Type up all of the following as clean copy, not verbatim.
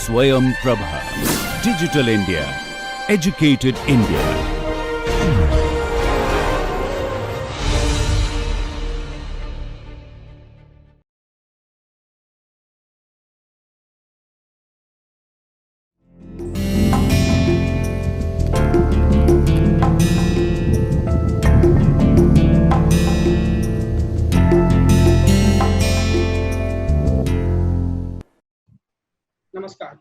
Swayam Prabha. Digital India. Educated India. नमस्कार।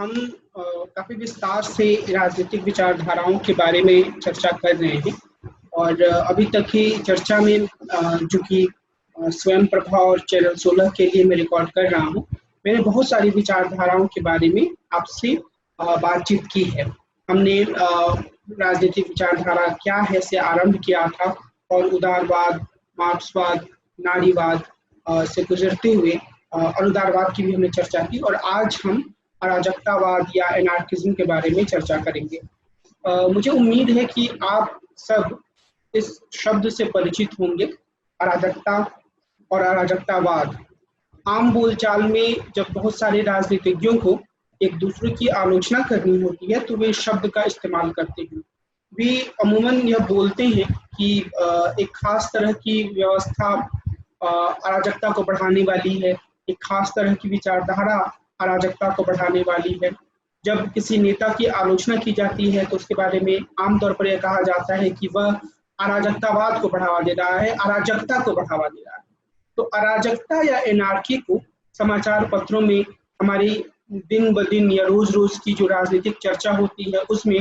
हम काफी विस्तार से राजनीतिक विचारधाराओं के बारे में चर्चा कर रहे हैं और अभी तक की चर्चा में जो कि स्वयं प्रभा और चैनल 16 के लिए मैं रिकॉर्ड कर रहा हूं, मैंने बहुत सारी विचारधाराओं के बारे में आपसे बातचीत की है। हमने राजनीतिक विचारधारा क्या है से आरंभ किया था और उदारवाद, मार्क्सवाद, नारीवाद से गुजरते हुए अनुदारवाद की भी हमने चर्चा की और आज हम अराजकतावाद या एनार्किज्म के बारे में चर्चा करेंगे। मुझे उम्मीद है कि आप सब इस शब्द से परिचित होंगे। अराजकता और अराजकतावाद आम बोलचाल में जब बहुत सारे राजनीतिज्ञों को एक दूसरे की आलोचना करनी होती है तो वे शब्द का इस्तेमाल करते हैं। वे अमूमन यह बोलते हैं कि एक खास तरह की व्यवस्था अराजकता को बढ़ाने वाली है, एक खास तरह की विचारधारा अराजकता को बढ़ाने वाली है। जब किसी नेता की आलोचना की जाती है तो उसके बारे में आमतौर पर यह कहा जाता है कि वह अराजकतावाद को बढ़ावा दे रहा है, अराजकता को बढ़ावा दे रहा है। तो अराजकता या एनार्की को समाचार पत्रों में हमारी दिन ब दिन या रोज रोज की जो राजनीतिक चर्चा होती है उसमें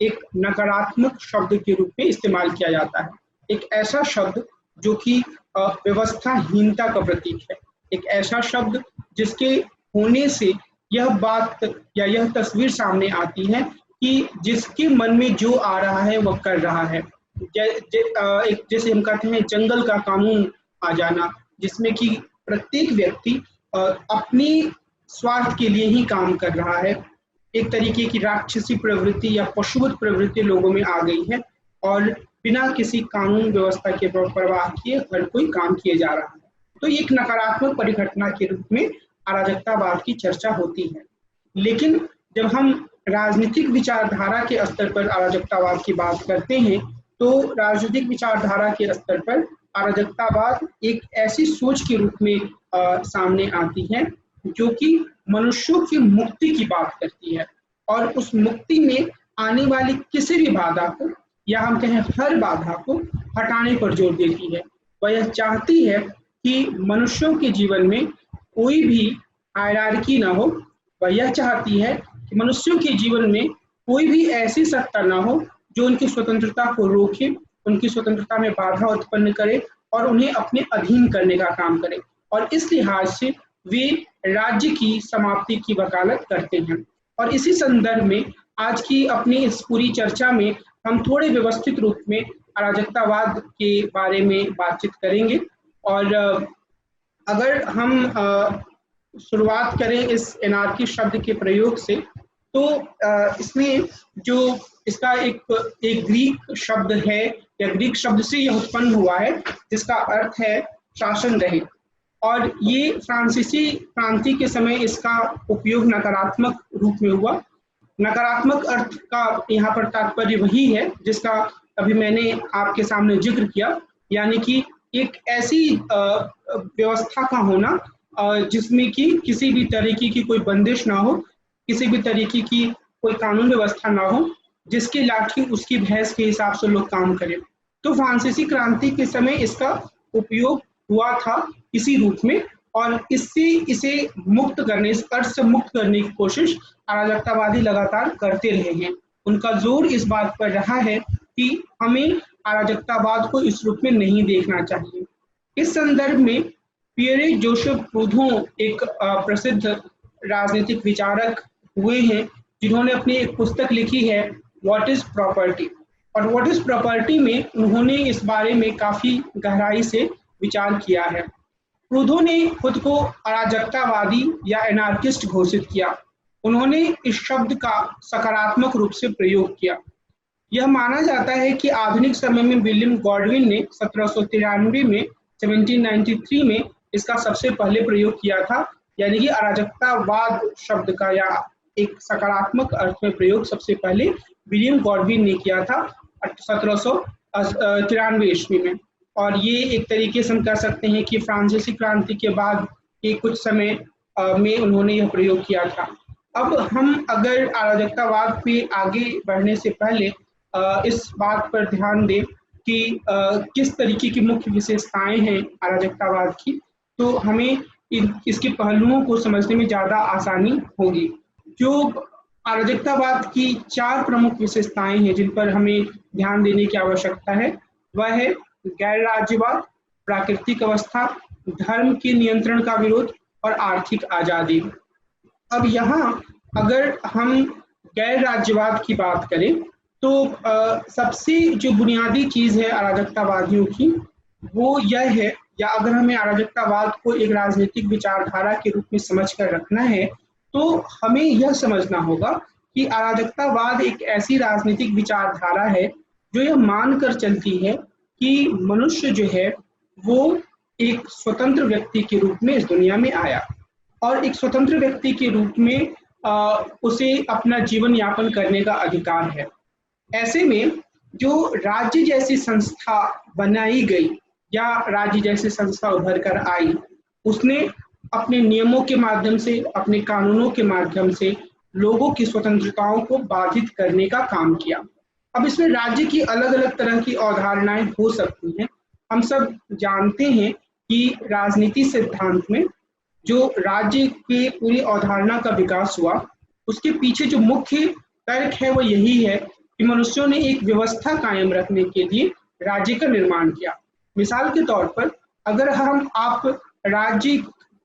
एक नकारात्मक शब्द के रूप में इस्तेमाल किया जाता है। एक ऐसा शब्द जो कि व्यवस्थाहीनता का प्रतीक है, एक ऐसा शब्द जिसके होने से यह बात या यह तस्वीर सामने आती है कि जिसके मन में जो आ रहा है वह कर रहा है। एक जैसे हम कहते हैं जंगल का कानून आ जाना, जिसमें कि प्रत्येक व्यक्ति अपनी स्वार्थ के लिए ही काम कर रहा है। एक तरीके की राक्षसी प्रवृत्ति या पशुवत प्रवृत्ति लोगों में आ गई है और बिना किसी कानून व्यवस्था के परवाह किए हर कोई काम किए जा रहा है। तो एक नकारात्मक परिघटना के रूप में अराजकतावाद की चर्चा होती है। लेकिन जब हम राजनीतिक विचारधारा के स्तर पर अराजकतावाद की बात करते हैं तो राजनीतिक विचारधारा के स्तर पर अराजकतावाद एक ऐसी सोच के रूप में सामने आती है जो कि मनुष्यों की मुक्ति की बात करती है और उस मुक्ति में आने वाली किसी भी बाधा को या हम कहें हर बाधा को हटाने पर जोर देती है। वह यह चाहती है कि मनुष्यों के जीवन में कोई भी हायरार्की ना हो। वह यह चाहती है कि मनुष्यों के जीवन में कोई भी ऐसी सत्ता ना हो जो उनकी स्वतंत्रता को रोके, उनकी स्वतंत्रता में बाधा उत्पन्न करे और उन्हें अपने अधीन करने का काम करे। और इस लिहाज से वे राज्य की समाप्ति की वकालत करते हैं। और इसी संदर्भ में आज की अपनी इस पूरी चर्चा में हम थोड़े व्यवस्थित रूप में अराजकतावाद के बारे में बातचीत करेंगे। और अगर हम शुरुआत करें इस एनार्की शब्द के प्रयोग से तो इसमें जो इसका एक ग्रीक शब्द है या ग्रीक शब्द से यह उत्पन्न हुआ है जिसका अर्थ है शासन रहित। और ये फ्रांसीसी क्रांति के समय इसका उपयोग नकारात्मक रूप में हुआ। नकारात्मक अर्थ का यहाँ पर तात्पर्य वही है जिसका अभी मैंने आपके सामने जिक्र किया, यानी कि एक ऐसी व्यवस्था का होना जिसमें कि किसी भी तरीके की कोई बंदिश ना हो, किसी भी तरीके की कोई कानून व्यवस्था ना हो, जिसकी लाठी उसकी भैंस के हिसाब से लोग काम करें। तो फ्रांसीसी क्रांति के समय इसका उपयोग हुआ था इसी रूप में और इससे इसे मुक्त करने, इस अर्थ से मुक्त करने की कोशिश अराजकतावादी लगातार करते रहे हैं। उनका जोर इस बात पर रहा है कि हमें अराजकतावाद को इस रूप में नहीं देखना चाहिए। इस संदर्भ में पियरे जोसेफ प्रूधों एक प्रसिद्ध राजनीतिक विचारक हुए हैं जिन्होंने अपनी एक पुस्तक लिखी है व्हाट इज प्रॉपर्टी। और व्हाट इज प्रॉपर्टी में उन्होंने इस बारे में काफी गहराई से विचार किया है। प्रूधों ने खुद को अराजकतावादी या एनार्किस्ट घोषित किया। उन्होंने इस शब्द का सकारात्मक रूप से प्रयोग किया। यह माना जाता है कि आधुनिक समय में विलियम गॉडविन ने 1793 में 1793 में इसका सबसे पहले प्रयोग किया था यानी कि अराजकतावाद शब्द का या एक सकारात्मक अर्थ में प्रयोग सबसे पहले विलियम गॉडविन ने किया था 1793 ईस्वी में। और ये एक तरीके से हम कह सकते हैं कि फ्रांसीसी क्रांति के बाद के कुछ समय में उन्होंने यह प्रयोग किया था। अब हम अगर अराजकतावाद पे आगे बढ़ने से पहले इस बात पर ध्यान दें कि किस तरीके की मुख्य विशेषताएं हैं अराजकतावाद की, तो हमें इसके पहलुओं को समझने में ज़्यादा आसानी होगी। जो अराजकतावाद की 4 प्रमुख विशेषताएं हैं जिन पर हमें ध्यान देने की आवश्यकता है, वह है गैर राज्यवाद, प्राकृतिक अवस्था, धर्म के नियंत्रण का विरोध और आर्थिक आज़ादी। अब यहाँ अगर हम गैर राज्यवाद की बात करें तो सबसे जो बुनियादी चीज़ है अराजकतावादियों की वो यह है, या अगर हमें अराजकतावाद को एक राजनीतिक विचारधारा के रूप में समझ कर रखना है तो हमें यह समझना होगा कि अराजकतावाद एक ऐसी राजनीतिक विचारधारा है जो यह मानकर चलती है कि मनुष्य जो है वो एक स्वतंत्र व्यक्ति के रूप में इस दुनिया में आया और एक स्वतंत्र व्यक्ति के रूप में उसे अपना जीवन यापन करने का अधिकार है। ऐसे में जो राज्य जैसी संस्था बनाई गई या राज्य जैसी संस्था उभर कर आई, उसने अपने नियमों के माध्यम से, अपने कानूनों के माध्यम से लोगों की स्वतंत्रताओं को बाधित करने का काम किया। अब इसमें राज्य की अलग अलग तरह की अवधारणाएं हो सकती हैं। हम सब जानते हैं कि राजनीति सिद्धांत में जो राज्य की पूरी अवधारणा का विकास हुआ, उसके पीछे जो मुख्य तर्क है वो यही है कि मनुष्यों ने एक व्यवस्था कायम रखने के लिए राज्य का निर्माण किया। मिसाल के तौर पर अगर आप राज्य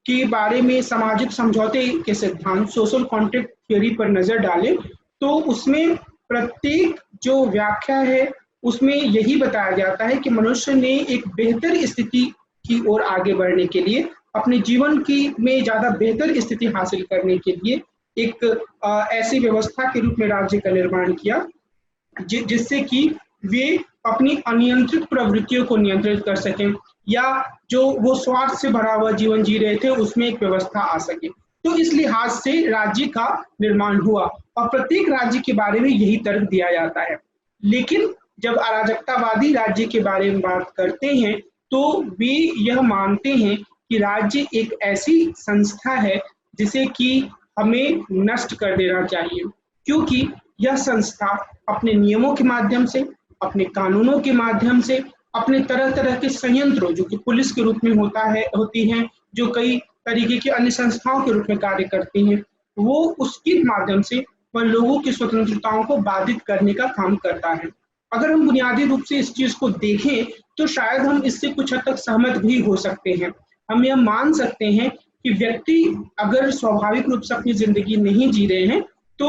के बारे में सामाजिक समझौते के सिद्धांत सोशल कॉन्ट्रैक्ट थ्योरी पर नजर डालें तो उसमें प्रत्येक जो व्याख्या है उसमें यही बताया जाता है कि मनुष्य ने एक बेहतर स्थिति की ओर आगे बढ़ने के लिए, अपने जीवन की में ज्यादा बेहतर स्थिति हासिल करने के लिए एक ऐसी व्यवस्था के रूप में राज्य का निर्माण किया जिससे कि वे अपनी अनियंत्रित प्रवृत्तियों को नियंत्रित कर सकें या जो वो स्वार्थ से भरा हुआ जीवन जी रहे थे उसमें एक व्यवस्था आ सके। तो इस लिहाज से राज्य का निर्माण हुआ और प्रत्येक राज्य के बारे में यही तर्क दिया जाता है। लेकिन जब अराजकतावादी राज्य के बारे में बात करते हैं तो वे यह मानते हैं कि राज्य एक ऐसी संस्था है जिसे कि हमें नष्ट कर देना चाहिए, क्योंकि यह संस्था अपने नियमों के माध्यम से, अपने कानूनों के माध्यम से, अपने तरह तरह के संयंत्रों जो कि पुलिस के रूप में होती हैं, जो कई तरीके की अन्य संस्थाओं के रूप में कार्य करती हैं, वो उसके माध्यम से वह लोगों की स्वतंत्रताओं को बाधित करने का काम करता है। अगर हम बुनियादी रूप से इस चीज को देखें तो शायद हम इससे कुछ हद तक सहमत भी हो सकते हैं। हम यह मान सकते हैं कि व्यक्ति अगर स्वाभाविक रूप से अपनी जिंदगी नहीं जी रहे हैं तो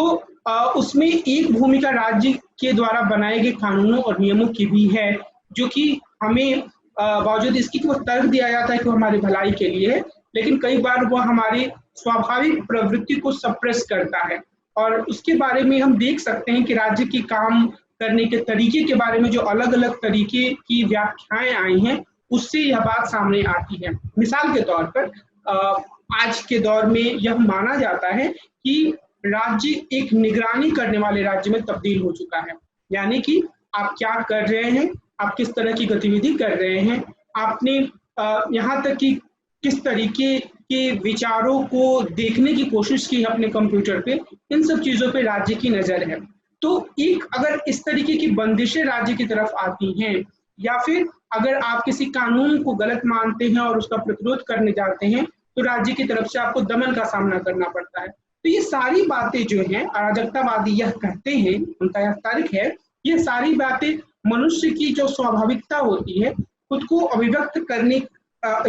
उसमें एक भूमिका राज्य के द्वारा बनाए गए कानूनों और नियमों की भी है, जो कि हमें बावजूद इसकी कि वो तर्क दिया जाता है कि वो हमारी भलाई के लिए है, लेकिन कई बार वह हमारी स्वाभाविक प्रवृत्ति को सप्रेस करता है। और उसके बारे में हम देख सकते हैं कि राज्य की काम करने के तरीके के बारे में जो अलग अलग तरीके की व्याख्याएं आई हैं उससे यह बात सामने आती है। मिसाल के तौर पर आज के दौर में यह माना जाता है कि राज्य एक निगरानी करने वाले राज्य में तब्दील हो चुका है, यानी कि आप क्या कर रहे हैं, आप किस तरह की गतिविधि कर रहे हैं, आपने यहाँ तक कि किस तरीके के विचारों को देखने की कोशिश की है अपने कंप्यूटर पे, इन सब चीजों पे राज्य की नजर है। तो एक अगर इस तरीके की बंदिशें राज्य की तरफ आती हैं या फिर अगर आप किसी कानून को गलत मानते हैं और उसका प्रतिरोध करने जाते हैं तो राज्य की तरफ से आपको दमन का सामना करना पड़ता है। तो ये सारी बातें जो हैं अराजकतावादी यह कहते हैं, उनका यह तर्क है, ये सारी बातें मनुष्य की जो स्वाभाविकता होती है, खुद को अभिव्यक्त करने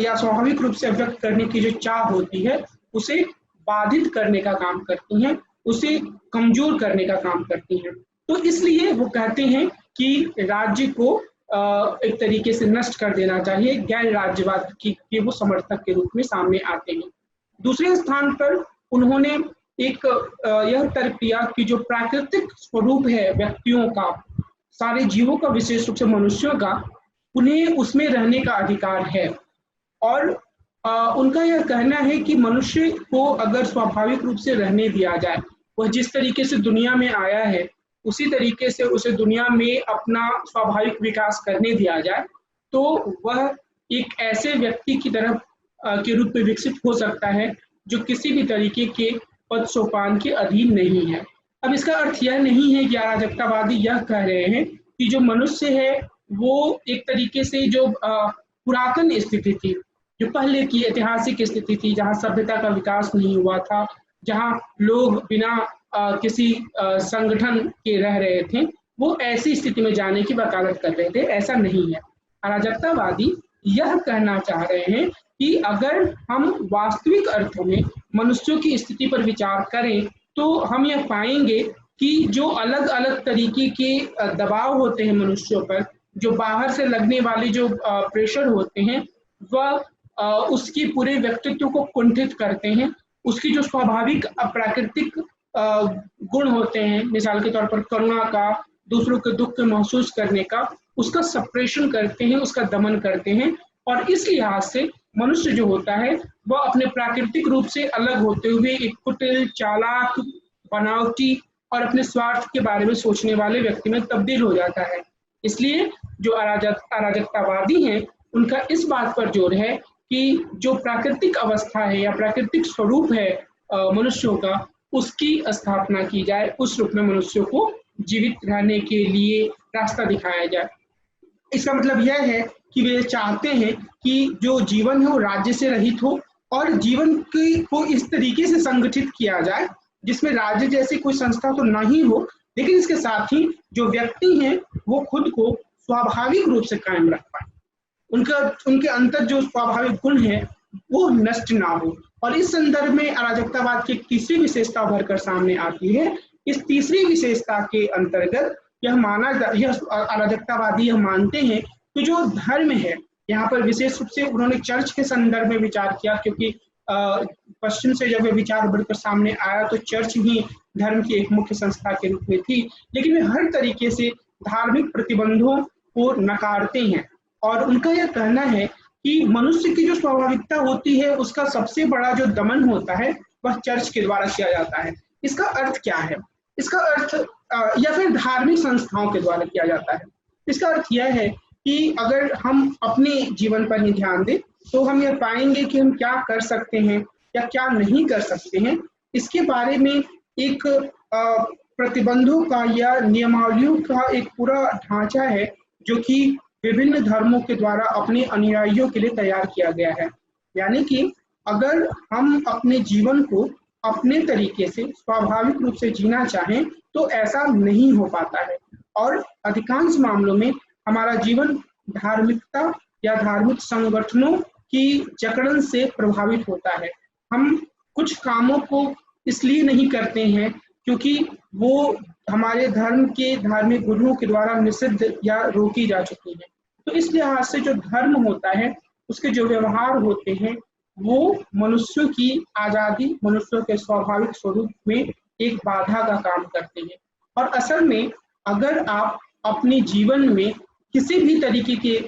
या स्वाभाविक रूप से अभिव्यक्त करने की जो चाह होती है उसे बाधित करने का काम करती हैं, उसे कमजोर करने का काम करती हैं। तो इसलिए वो कहते हैं कि राज्य को एक तरीके से नष्ट कर देना चाहिए। गैर राज्यवाद के वो समर्थक के रूप में सामने आते हैं। दूसरे स्थान पर उन्होंने एक यह तर्क दिया कि जो प्राकृतिक स्वरूप है व्यक्तियों का, सारे जीवों का, विशेष रूप से मनुष्यों का, उन्हें उसमें रहने का अधिकार है और उनका यह कहना है कि मनुष्य को अगर स्वाभाविक रूप से रहने दिया जाए, वह जिस तरीके से दुनिया में आया है उसी तरीके से उसे दुनिया में अपना स्वाभाविक विकास करने दिया जाए, तो वह एक ऐसे व्यक्ति की तरफ के रूप में विकसित हो सकता है जो किसी भी तरीके के पद सोपान के अधीन नहीं है। अब इसका अर्थ यह नहीं है कि अराजकतावादी यह कह रहे हैं कि जो मनुष्य है वो एक तरीके से जो पुरातन स्थिति थी, जो पहले की ऐतिहासिक स्थिति थी, जहाँ सभ्यता का विकास नहीं हुआ था, जहाँ लोग बिना किसी संगठन के रह रहे थे, वो ऐसी स्थिति में जाने की वकालत कर रहे थे। ऐसा नहीं है। अराजकतावादी यह कहना चाह रहे हैं कि अगर हम वास्तविक अर्थों में मनुष्यों की स्थिति पर विचार करें तो हम यह पाएंगे कि जो अलग अलग तरीके के दबाव होते हैं मनुष्यों पर, जो बाहर से लगने वाले जो प्रेशर होते हैं, वह उसकी पूरे व्यक्तित्व को कुंठित करते हैं। उसकी जो स्वाभाविक प्राकृतिक गुण होते हैं, मिसाल के तौर पर करुणा का, दूसरों के दुख को महसूस करने का, उसका सप्रेशन करते हैं, उसका दमन करते हैं। और इस लिहाज से मनुष्य जो होता है वह अपने प्राकृतिक रूप से अलग होते हुए एक कुटिल, चालाक, बनावटी और अपने स्वार्थ के बारे में सोचने वाले व्यक्ति में तब्दील हो जाता है। इसलिए जो अराजकतावादी हैं उनका इस बात पर जोर है कि जो प्राकृतिक अवस्था है या प्राकृतिक स्वरूप है मनुष्यों का, उसकी स्थापना की जाए, उस रूप में मनुष्यों को जीवित रहने के लिए रास्ता दिखाया जाए। इसका मतलब यह है कि वे चाहते हैं कि जो जीवन है वो राज्य से रहित हो और जीवन को इस तरीके से संगठित किया जाए जिसमें राज्य जैसी कोई संस्था तो नहीं हो, लेकिन इसके साथ ही जो व्यक्ति हैं वो खुद को स्वाभाविक रूप से कायम रख पाए, उनके अंदर जो स्वाभाविक गुण है वो नष्ट ना हो। और इस संदर्भ में अराजकतावाद की एक तीसरी विशेषता उभर कर सामने आती है। इस तीसरी विशेषता के अंतर्गत यह अराजकतावादी यह मानते हैं कि जो धर्म है, यहाँ पर विशेष रूप से उन्होंने चर्च के संदर्भ में विचार किया, क्योंकि पश्चिम से जब यह विचार बढ़कर सामने आया तो चर्च ही धर्म की एक मुख्य संस्था के रूप में थी, लेकिन वे हर तरीके से धार्मिक प्रतिबंधों को नकारते हैं। और उनका यह कहना है कि मनुष्य की जो स्वाभाविकता होती है उसका सबसे बड़ा जो दमन होता है वह चर्च के द्वारा किया जाता है। इसका अर्थ क्या है? इसका अर्थ या फिर धार्मिक संस्थाओं के द्वारा किया जाता है। इसका अर्थ यह है कि अगर हम अपने जीवन पर ही ध्यान दें तो हम यह पाएंगे कि हम क्या कर सकते हैं या क्या नहीं कर सकते हैं, इसके बारे में एक प्रतिबंधों का या नियमावलियों का एक पूरा ढांचा है जो कि विभिन्न धर्मों के द्वारा अपने अनुयायियों के लिए तैयार किया गया है। यानी कि अगर हम अपने जीवन को अपने तरीके से स्वाभाविक रूप से जीना चाहें तो ऐसा नहीं हो पाता है, और अधिकांश मामलों में हमारा जीवन धार्मिकता या धार्मिक संगठनों की जकड़न से प्रभावित होता है। हम कुछ कामों को इसलिए नहीं करते हैं क्योंकि वो हमारे धर्म के धार्मिक गुरुओं के द्वारा निषिद्ध या रोकी जा चुकी है। तो इस लिहाज से जो धर्म होता है उसके जो व्यवहार होते हैं वो मनुष्यों की आज़ादी, मनुष्यों के स्वाभाविक स्वरूप में एक बाधा का काम करते हैं। और असल में अगर आप अपने जीवन में किसी भी तरीके के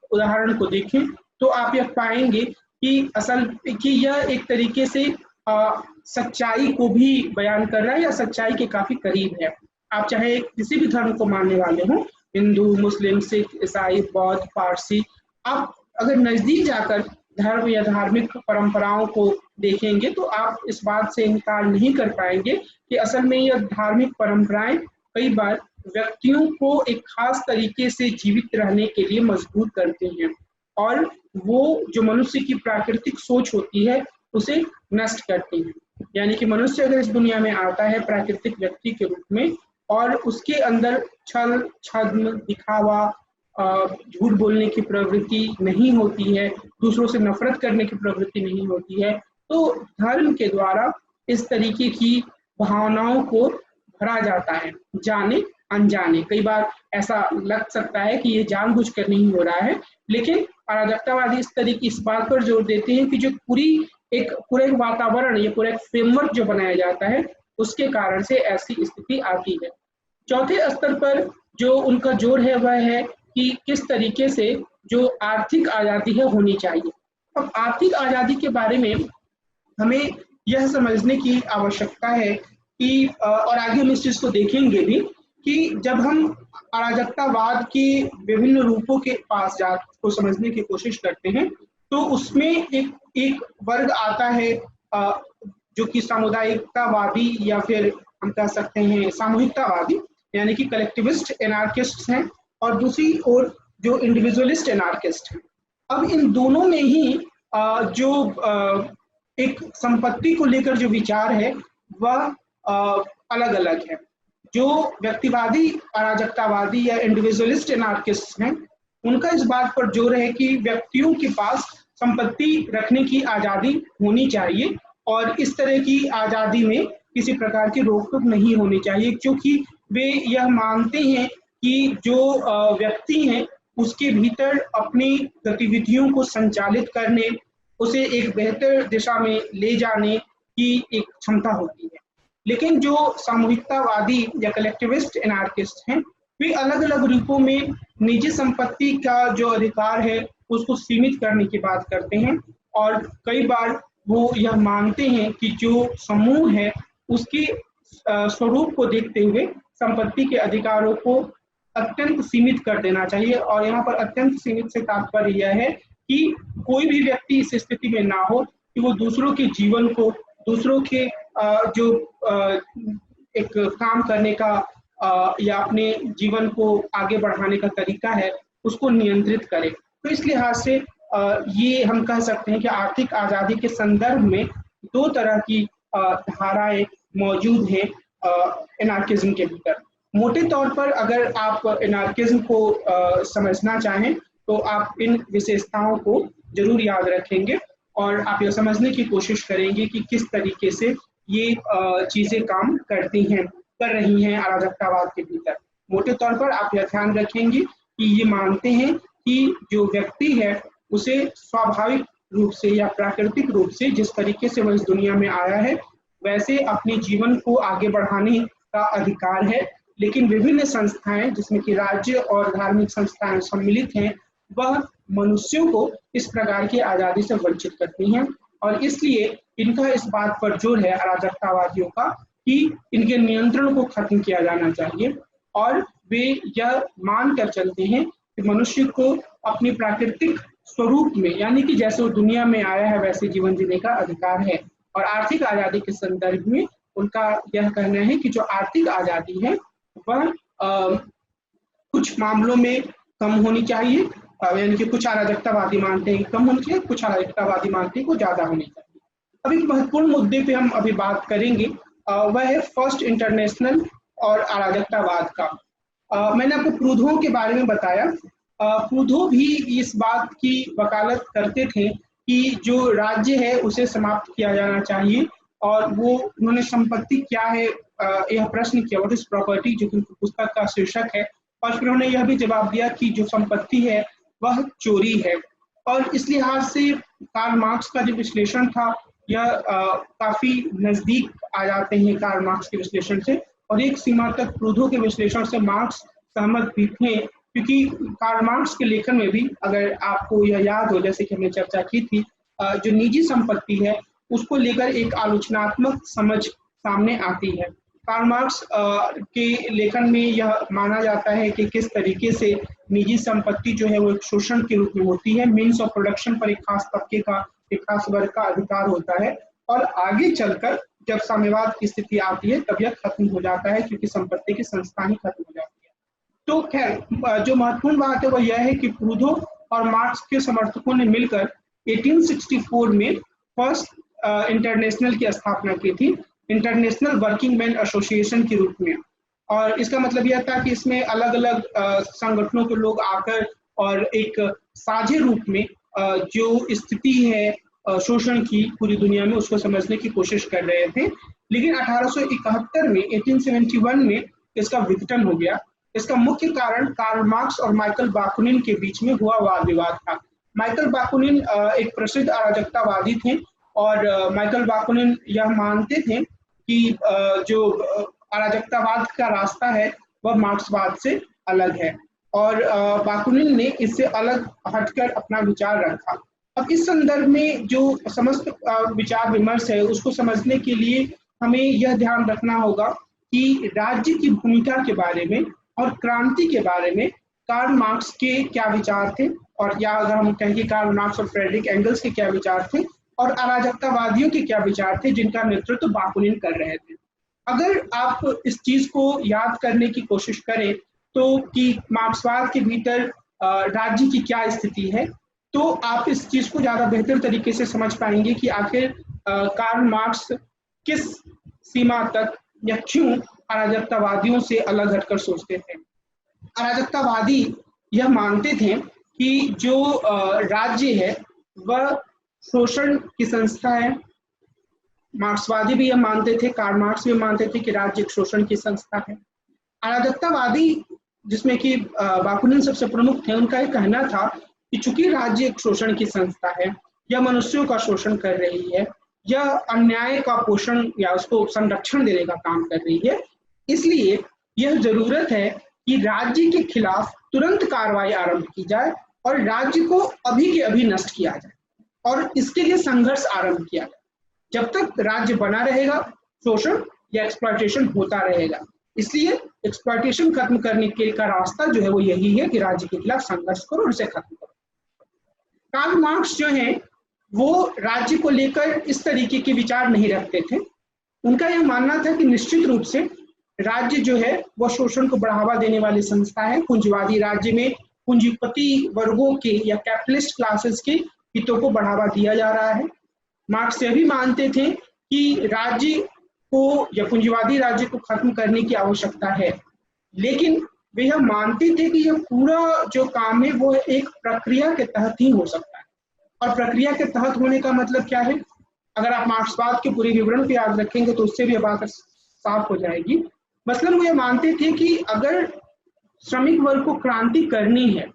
उदाहरण को देखें तो आप यह पाएंगे कि यह एक तरीके से सच्चाई को भी बयान कर रहा है या सच्चाई के काफी करीब है। आप चाहे किसी भी धर्म को मानने वाले हों, हिंदू, मुस्लिम, सिख, ईसाई, बौद्ध, पारसी, आप अगर नजदीक जाकर धर्म या धार्मिक परंपराओं को देखेंगे तो आप इस बात से इनकार नहीं कर पाएंगे कि असल में यह धार्मिक परंपराएं कई बार व्यक्तियों को एक खास तरीके से जीवित रहने के लिए मजबूर करते हैं और वो जो मनुष्य की प्राकृतिक सोच होती है उसे नष्ट करते हैं। यानी कि मनुष्य अगर इस दुनिया में आता है प्राकृतिक व्यक्ति के रूप में और उसके अंदर छल, छद्म, दिखावा, झूठ बोलने की प्रवृत्ति नहीं होती है, दूसरों से नफरत करने की प्रवृत्ति नहीं होती है, तो धर्म के द्वारा इस तरीके की भावनाओं को भरा जाता है, जाने अनजाने। कई बार ऐसा लग सकता है कि ये जानबूझकर नहीं हो रहा है, लेकिन अराजकतावादी इस बात पर जोर देते हैं कि जो पूरे वातावरण, ये पूरा एक फ्रेमवर्क जो बनाया जाता है उसके कारण से ऐसी स्थिति आती है। चौथे स्तर पर जो उनका जोर है वह है कि किस तरीके से जो आर्थिक आज़ादी है होनी चाहिए। अब आर्थिक आज़ादी के बारे में हमें यह समझने की आवश्यकता है कि और आगे हम इस चीज़ को देखेंगे भी कि जब हम अराजकतावाद के विभिन्न रूपों के पास जा को समझने की कोशिश करते हैं, तो उसमें एक एक वर्ग आता है जो कि सामुदायिकतावादी या फिर हम कह सकते हैं सामूहिकतावादी, यानी कि कलेक्टिविस्ट एनार्किस्ट हैं, और दूसरी ओर जो इंडिविजुअलिस्ट एनार्किस्ट हैं। अब इन दोनों में ही जो एक संपत्ति को लेकर जो विचार है वह अलग अलग है। जो व्यक्तिवादी अराजकतावादी या इंडिविजुअलिस्ट एनार्किस्ट हैं, उनका इस बात पर जोर है कि व्यक्तियों के पास संपत्ति रखने की आज़ादी होनी चाहिए और इस तरह की आज़ादी में किसी प्रकार की रोक टोक नहीं होनी चाहिए, क्योंकि वे यह मानते हैं कि जो व्यक्ति हैं उसके भीतर अपनी गतिविधियों को संचालित करने, उसे एक बेहतर दिशा में ले जाने की एक क्षमता होती है। लेकिन जो सामूहिकतावादी या कलेक्टिविस्ट एनार्किस्ट हैं, वे अलग अलग रूपों में निजी संपत्ति का जो अधिकार है उसको सीमित करने की बात करते हैं, और कई बार वो यह मानते हैं कि जो समूह है उसके स्वरूप को देखते हुए संपत्ति के अधिकारों को अत्यंत सीमित कर देना चाहिए। और यहाँ पर अत्यंत सीमित से तात्पर्य यह है कि कोई भी व्यक्ति इस स्थिति में ना हो कि वो दूसरों के जीवन को, दूसरों के जो एक काम करने का या अपने जीवन को आगे बढ़ाने का तरीका है उसको नियंत्रित करे। तो इस लिहाज से ये हम कह सकते हैं कि आर्थिक आज़ादी के संदर्भ में दो तरह की धाराएं मौजूद हैं एनार्किज्म के भीतर। मोटे तौर पर अगर आप एनार्किज्म को समझना चाहें तो आप इन विशेषताओं को जरूर याद रखेंगे और आप यह समझने की कोशिश करेंगे कि किस तरीके से ये चीजें काम कर रही हैं अराजकतावाद के भीतर। मोटे तौर पर आप यह ध्यान रखेंगे कि ये मानते हैं कि जो व्यक्ति है उसे स्वाभाविक रूप से या प्राकृतिक रूप से जिस तरीके से वह इस दुनिया में आया है वैसे अपने जीवन को आगे बढ़ाने का अधिकार है, लेकिन विभिन्न संस्थाएं जिसमें कि राज्य और धार्मिक संस्थाएं सम्मिलित हैं वह मनुष्यों को इस प्रकार की आज़ादी से वंचित करती हैं, और इसलिए इनका इस बात पर जोर है अराजकतावादियों का कि इनके नियंत्रण को खत्म किया जाना चाहिए, और वे यह मानकर चलते हैं कि मनुष्य को अपनी प्राकृतिक स्वरूप में यानी कि जैसे वो दुनिया में आया है वैसे जीवन जीने का अधिकार है। और आर्थिक आज़ादी के संदर्भ में उनका यह कहना है कि जो आर्थिक आज़ादी है वह कुछ मामलों में कम होनी चाहिए, यानी कि कुछ अराजकतावादी मानते हैं कि कम होनी चाहिए, कुछ अराजकतावादी मानते हैं कि ज़्यादा होनी चाहिए। अब एक महत्वपूर्ण मुद्दे पे हम अभी बात करेंगे, वह है फर्स्ट इंटरनेशनल और अराजकतावाद का। मैंने आपको प्रूधो के बारे में बताया। प्रूधो भी इस बात की वकालत करते थे कि जो राज्य है उसे समाप्त किया जाना चाहिए, और वो उन्होंने संपत्ति क्या है यह प्रश्न किया, व्हाट इज प्रॉपर्टी, जो कि पुस्तक का शीर्षक है, और फिर उन्होंने यह भी जवाब दिया कि जो संपत्ति है वह चोरी है। और इस लिहाज से कार्ल मार्क्स का जो विश्लेषण था यह काफी नजदीक आ जाते हैं कार्ल मार्क्स के विश्लेषण से, और एक सीमा तक प्रूधो के विश्लेषण से मार्क्स सहमत भी थे, क्योंकि कार्ल मार्क्स के लेखन में भी अगर आपको यह याद हो जैसे कि हमने चर्चा की थी, जो निजी संपत्ति है उसको लेकर एक आलोचनात्मक समझ सामने आती है। कार्ल मार्क्स के लेखन में यह माना जाता है कि किस तरीके से निजी संपत्ति जो है वो एक शोषण के रूप में होती है, मीन्स ऑफ प्रोडक्शन पर एक खास तबके का, एक खास वर्ग का अधिकार होता है, और आगे चलकर जब साम्यवाद की स्थिति आती है तब यह खत्म हो जाता है क्योंकि संपत्ति की संस्था ही खत्म हो जाती है। तो खैर जो महत्वपूर्ण बात है वह यह है कि प्रूधो और मार्क्स के समर्थकों ने मिलकर 1864 में फर्स्ट इंटरनेशनल की स्थापना की थी, इंटरनेशनल वर्किंग मैन एसोसिएशन के रूप में। और इसका मतलब यह था कि इसमें अलग अलग संगठनों के लोग आकर और एक साझे रूप में जो स्थिति है शोषण की पूरी दुनिया में उसको समझने की कोशिश कर रहे थे। लेकिन 1871 में 1871 में इसका विघटन हो गया। इसका मुख्य कारण कार्ल मार्क्स और माइकल बाकुनिन के बीच में हुआ वाद विवाद था। माइकल बाकुनिन एक प्रसिद्ध अराजकतावादी थे, और माइकल बाकुनिन यह मानते थे कि जो अराजकतावाद का रास्ता है वह मार्क्सवाद से अलग है, और बाकुनिन ने इससे अलग हटकर अपना विचार रखा। अब इस संदर्भ में जो समस्त विचार विमर्श है उसको समझने के लिए हमें यह ध्यान रखना होगा कि राज्य की भूमिका के बारे में और क्रांति के बारे में कार्ल मार्क्स के क्या विचार थे, और या अगर हम कहें कि कार्ल मार्क्स और फ्रेडरिक एंगल्स के क्या विचार थे, और अराजकतावादियों के क्या विचार थे जिनका नेतृत्व बाकुनिन कर रहे थे। अगर आप इस चीज को याद करने की कोशिश करें तो कि मार्क्सवाद के भीतर राज्य की क्या स्थिति है, तो आप इस चीज को ज्यादा बेहतर तरीके से समझ पाएंगे कि आखिर कार्ल मार्क्स किस सीमा तक या क्यों अराजकतावादियों से अलग हटकर सोचते थे। अराजकतावादी यह मानते थे कि जो राज्य है वह शोषण की संस्था है। मार्क्सवादी भी यह मानते थे, कार्ल मार्क्स भी मानते थे कि राज्य एक शोषण की संस्था है। अराजकतावादी, जिसमें कि बाकुनिन सबसे प्रमुख थे, उनका यह कहना था कि चूंकि राज्य एक शोषण की संस्था है, यह मनुष्यों का शोषण कर रही है, यह अन्याय का पोषण या उसको संरक्षण देने का काम कर रही है, इसलिए यह जरूरत है कि राज्य के खिलाफ तुरंत कार्रवाई आरंभ की जाए और राज्य को अभी के अभी नष्ट किया जाए और इसके लिए संघर्ष आरंभ किया जाए। जब तक राज्य बना रहेगा शोषण या एक्सप्लॉयटेशन होता रहेगा, इसलिए एक्सप्लॉयटेशन खत्म करने के का रास्ता जो है वो यही है कि राज्य के खिलाफ संघर्ष करो और उसे खत्म करो। कार्ल मार्क्स जो है वो राज्य को लेकर इस तरीके के विचार नहीं रखते थे। उनका यह मानना था कि निश्चित रूप से राज्य जो है वह शोषण को बढ़ावा देने वाली संस्था है। पूंजीवादी राज्य में पूंजीपति वर्गों के या कैपिटलिस्ट क्लासेस के हितों को बढ़ावा दिया जा रहा है। मार्क्स यह भी मानते थे कि राज्य को या पूंजीवादी राज्य को खत्म करने की आवश्यकता है, लेकिन वे यह मानते थे कि यह पूरा जो काम है वो एक प्रक्रिया के तहत ही हो सकता है। और प्रक्रिया के तहत होने का मतलब क्या है, अगर आप मार्क्सवाद के पूरे विवरण को याद रखेंगे तो उससे भी अब बात साफ हो जाएगी। मसलन वो ये मानते थे कि अगर श्रमिक वर्ग को क्रांति करनी है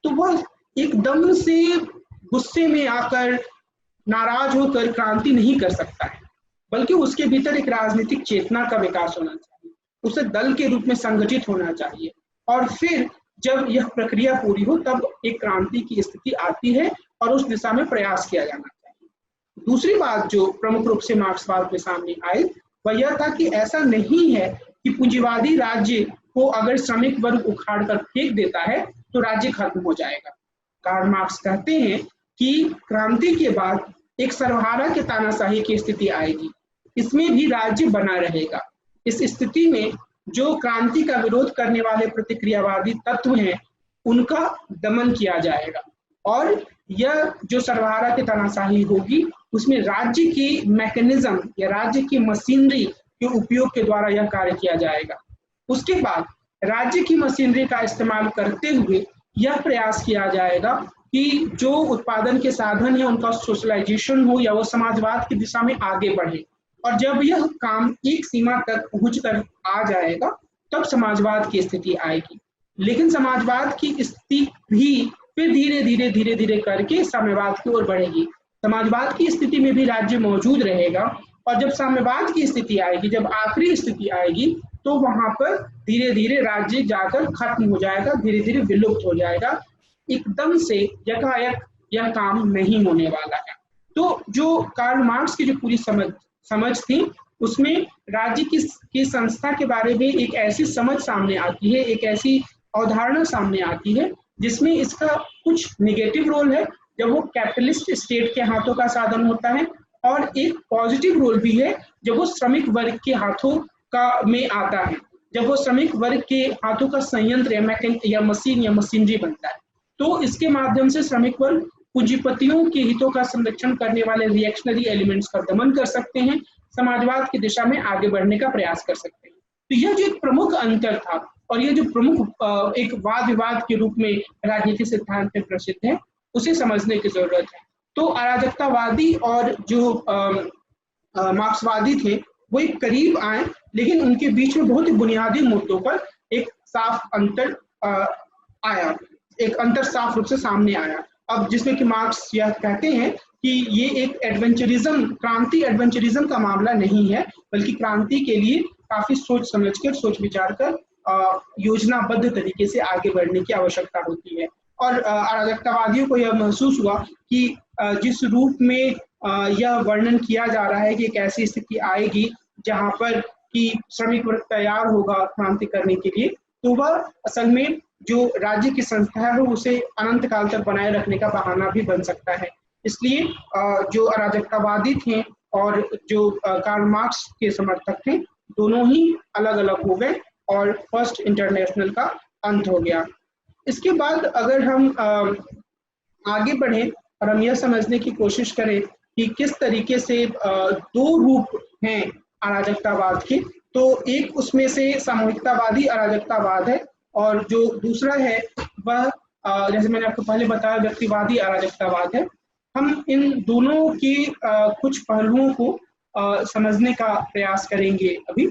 तो वह एकदम से गुस्से में आकर नाराज होकर क्रांति नहीं कर सकता है, बल्कि उसके भीतर एक राजनीतिक चेतना का विकास होना चाहिए, उसे दल के रूप में संगठित होना चाहिए, और फिर जब यह प्रक्रिया पूरी हो तब एक क्रांति की स्थिति आती है और उस दिशा में प्रयास किया जाना चाहिए। दूसरी बात जो प्रमुख रूप से मार्क्सवाद के सामने आई वह यह था कि ऐसा नहीं है कि पूंजीवादी राज्य को अगर श्रमिक वर्ग उखाड़ कर फेंक देता है तो राज्य खत्म हो जाएगा। कार्ल मार्क्स कहते हैं कि क्रांति के बाद एक सर्वहारा के तानाशाही की स्थिति आएगी, इसमें भी राज्य बना रहेगा। इस स्थिति में जो क्रांति का विरोध करने वाले प्रतिक्रियावादी तत्व हैं उनका दमन किया जाएगा और यह जो सर्वहारा की तानाशाही होगी उसमें राज्य की मैकेनिज्म या राज्य की मशीनरी के उपयोग के द्वारा यह कार्य किया जाएगा। उसके बाद राज्य की मशीनरी का इस्तेमाल करते हुए यह प्रयास किया जाएगा कि जो उत्पादन के साधन है उनका सोशलाइजेशन हो या वो समाजवाद की दिशा में आगे बढ़े, और जब यह काम एक सीमा तक पहुंच कर आ जाएगा तब समाजवाद की स्थिति आएगी। लेकिन समाजवाद की स्थिति भी फिर धीरे धीरे करके साम्यवाद की ओर बढ़ेगी। समाजवाद की स्थिति में भी राज्य मौजूद रहेगा और जब साम्यवाद की स्थिति आएगी, जब आखिरी स्थिति आएगी, तो वहां पर धीरे धीरे राज्य जाकर खत्म हो जाएगा, धीरे धीरे विलुप्त हो जाएगा। एकदम से यकायक यह काम नहीं होने वाला है। तो जो कार्ल मार्क्स की जो पूरी समझ थी उसमें राज्य की संस्था के बारे में एक ऐसी समझ सामने आती है, एक ऐसी अवधारणा सामने आती है जिसमें इसका कुछ नेगेटिव रोल है जब वो कैपिटलिस्ट स्टेट के हाथों का साधन होता है, और एक पॉजिटिव रोल भी है जब वो श्रमिक वर्ग के हाथों का में आता है, जब वो श्रमिक वर्ग के हाथों का संयंत्र या मशीन या मशीनरी बनता है। तो इसके माध्यम से श्रमिक वर्ग पूंजीपतियों के हितों का संरक्षण करने वाले रिएक्शनरी एलिमेंट्स का दमन कर सकते हैं, समाजवाद की दिशा में आगे बढ़ने का प्रयास कर सकते हैं। तो यह जो एक प्रमुख अंतर था और यह जो प्रमुख एक वाद विवाद के रूप में राजनीति सिद्धांत में प्रसिद्ध है, उसे समझने की जरूरत है। तो अराजकतावादी और जो मार्क्सवादी थे वो एक करीब आए, लेकिन उनके बीच में बहुत ही बुनियादी मुद्दों पर एक साफ अंतर आया, एक अंतर साफ रूप से सामने आया। अब जिसमें कि मार्क्स यह कहते हैं कि ये एक एडवेंचरिज्म, क्रांति एडवेंचरिज्म का मामला नहीं है, बल्कि क्रांति के लिए काफी सोच समझकर, सोच विचार कर योजनाबद्ध तरीके से आगे बढ़ने की आवश्यकता होती है। और अराजकतावादियों को यह महसूस हुआ कि जिस रूप में यह वर्णन किया जा रहा है कि एक ऐसी स्थिति आएगी जहां पर कि श्रमिक वर्ग तैयार होगा क्रांति करने के लिए, तो वह असल में जो राज्य की संस्था है वो उसे अनंत काल तक बनाए रखने का बहाना भी बन सकता है। इसलिए जो अराजकतावादी थे और जो कार्ल मार्क्स के समर्थक थे, दोनों ही अलग अलग हो गए और फर्स्ट इंटरनेशनल का अंत हो गया। इसके बाद अगर हम आगे बढ़े और हम यह समझने की कोशिश करें कि किस तरीके से दो रूप हैं अराजकतावाद के, तो एक उसमें से सामूहिकतावादी अराजकतावाद है और जो दूसरा है वह जैसे मैंने आपको पहले बताया व्यक्तिवादी अराजकतावाद है। हम इन दोनों के कुछ पहलुओं को समझने का प्रयास करेंगे अभी।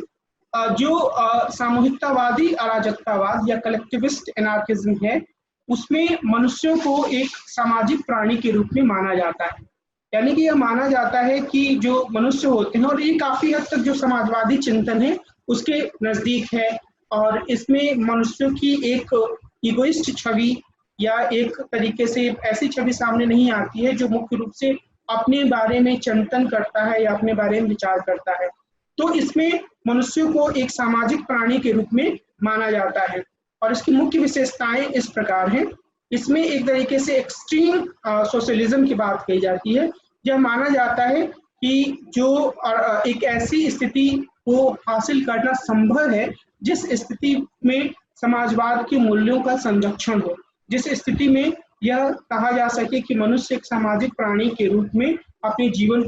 जो सामूहिकतावादी अराजकतावाद या कलेक्टिविस्ट एनार्किज्म है, उसमें मनुष्यों को एक सामाजिक प्राणी के रूप में माना जाता है। यानी कि यह माना जाता है कि जो मनुष्य होते हैं, और ये काफी हद तक जो समाजवादी चिंतन है उसके नजदीक है, और इसमें मनुष्यों की एक इगोइस्ट छवि या एक तरीके से ऐसी छवि सामने नहीं आती है जो मुख्य रूप से अपने बारे में चिंतन करता है या अपने बारे में विचार करता है। तो इसमें मनुष्यों को एक सामाजिक प्राणी के रूप में माना जाता है और इसकी मुख्य विशेषताएं इस प्रकार हैं। इसमें एक तरीके से एक्सट्रीम सोशलिज्म की बात कही जाती है। यह माना जाता है कि जो एक ऐसी स्थिति को हासिल करना संभव है जिस स्थिति में समाजवाद के मूल्यों का संरक्षण हो, जिस स्थिति में यह कहा जा सके कि मनुष्य एक सामाजिक प्राणी के रूप में अपने जीवन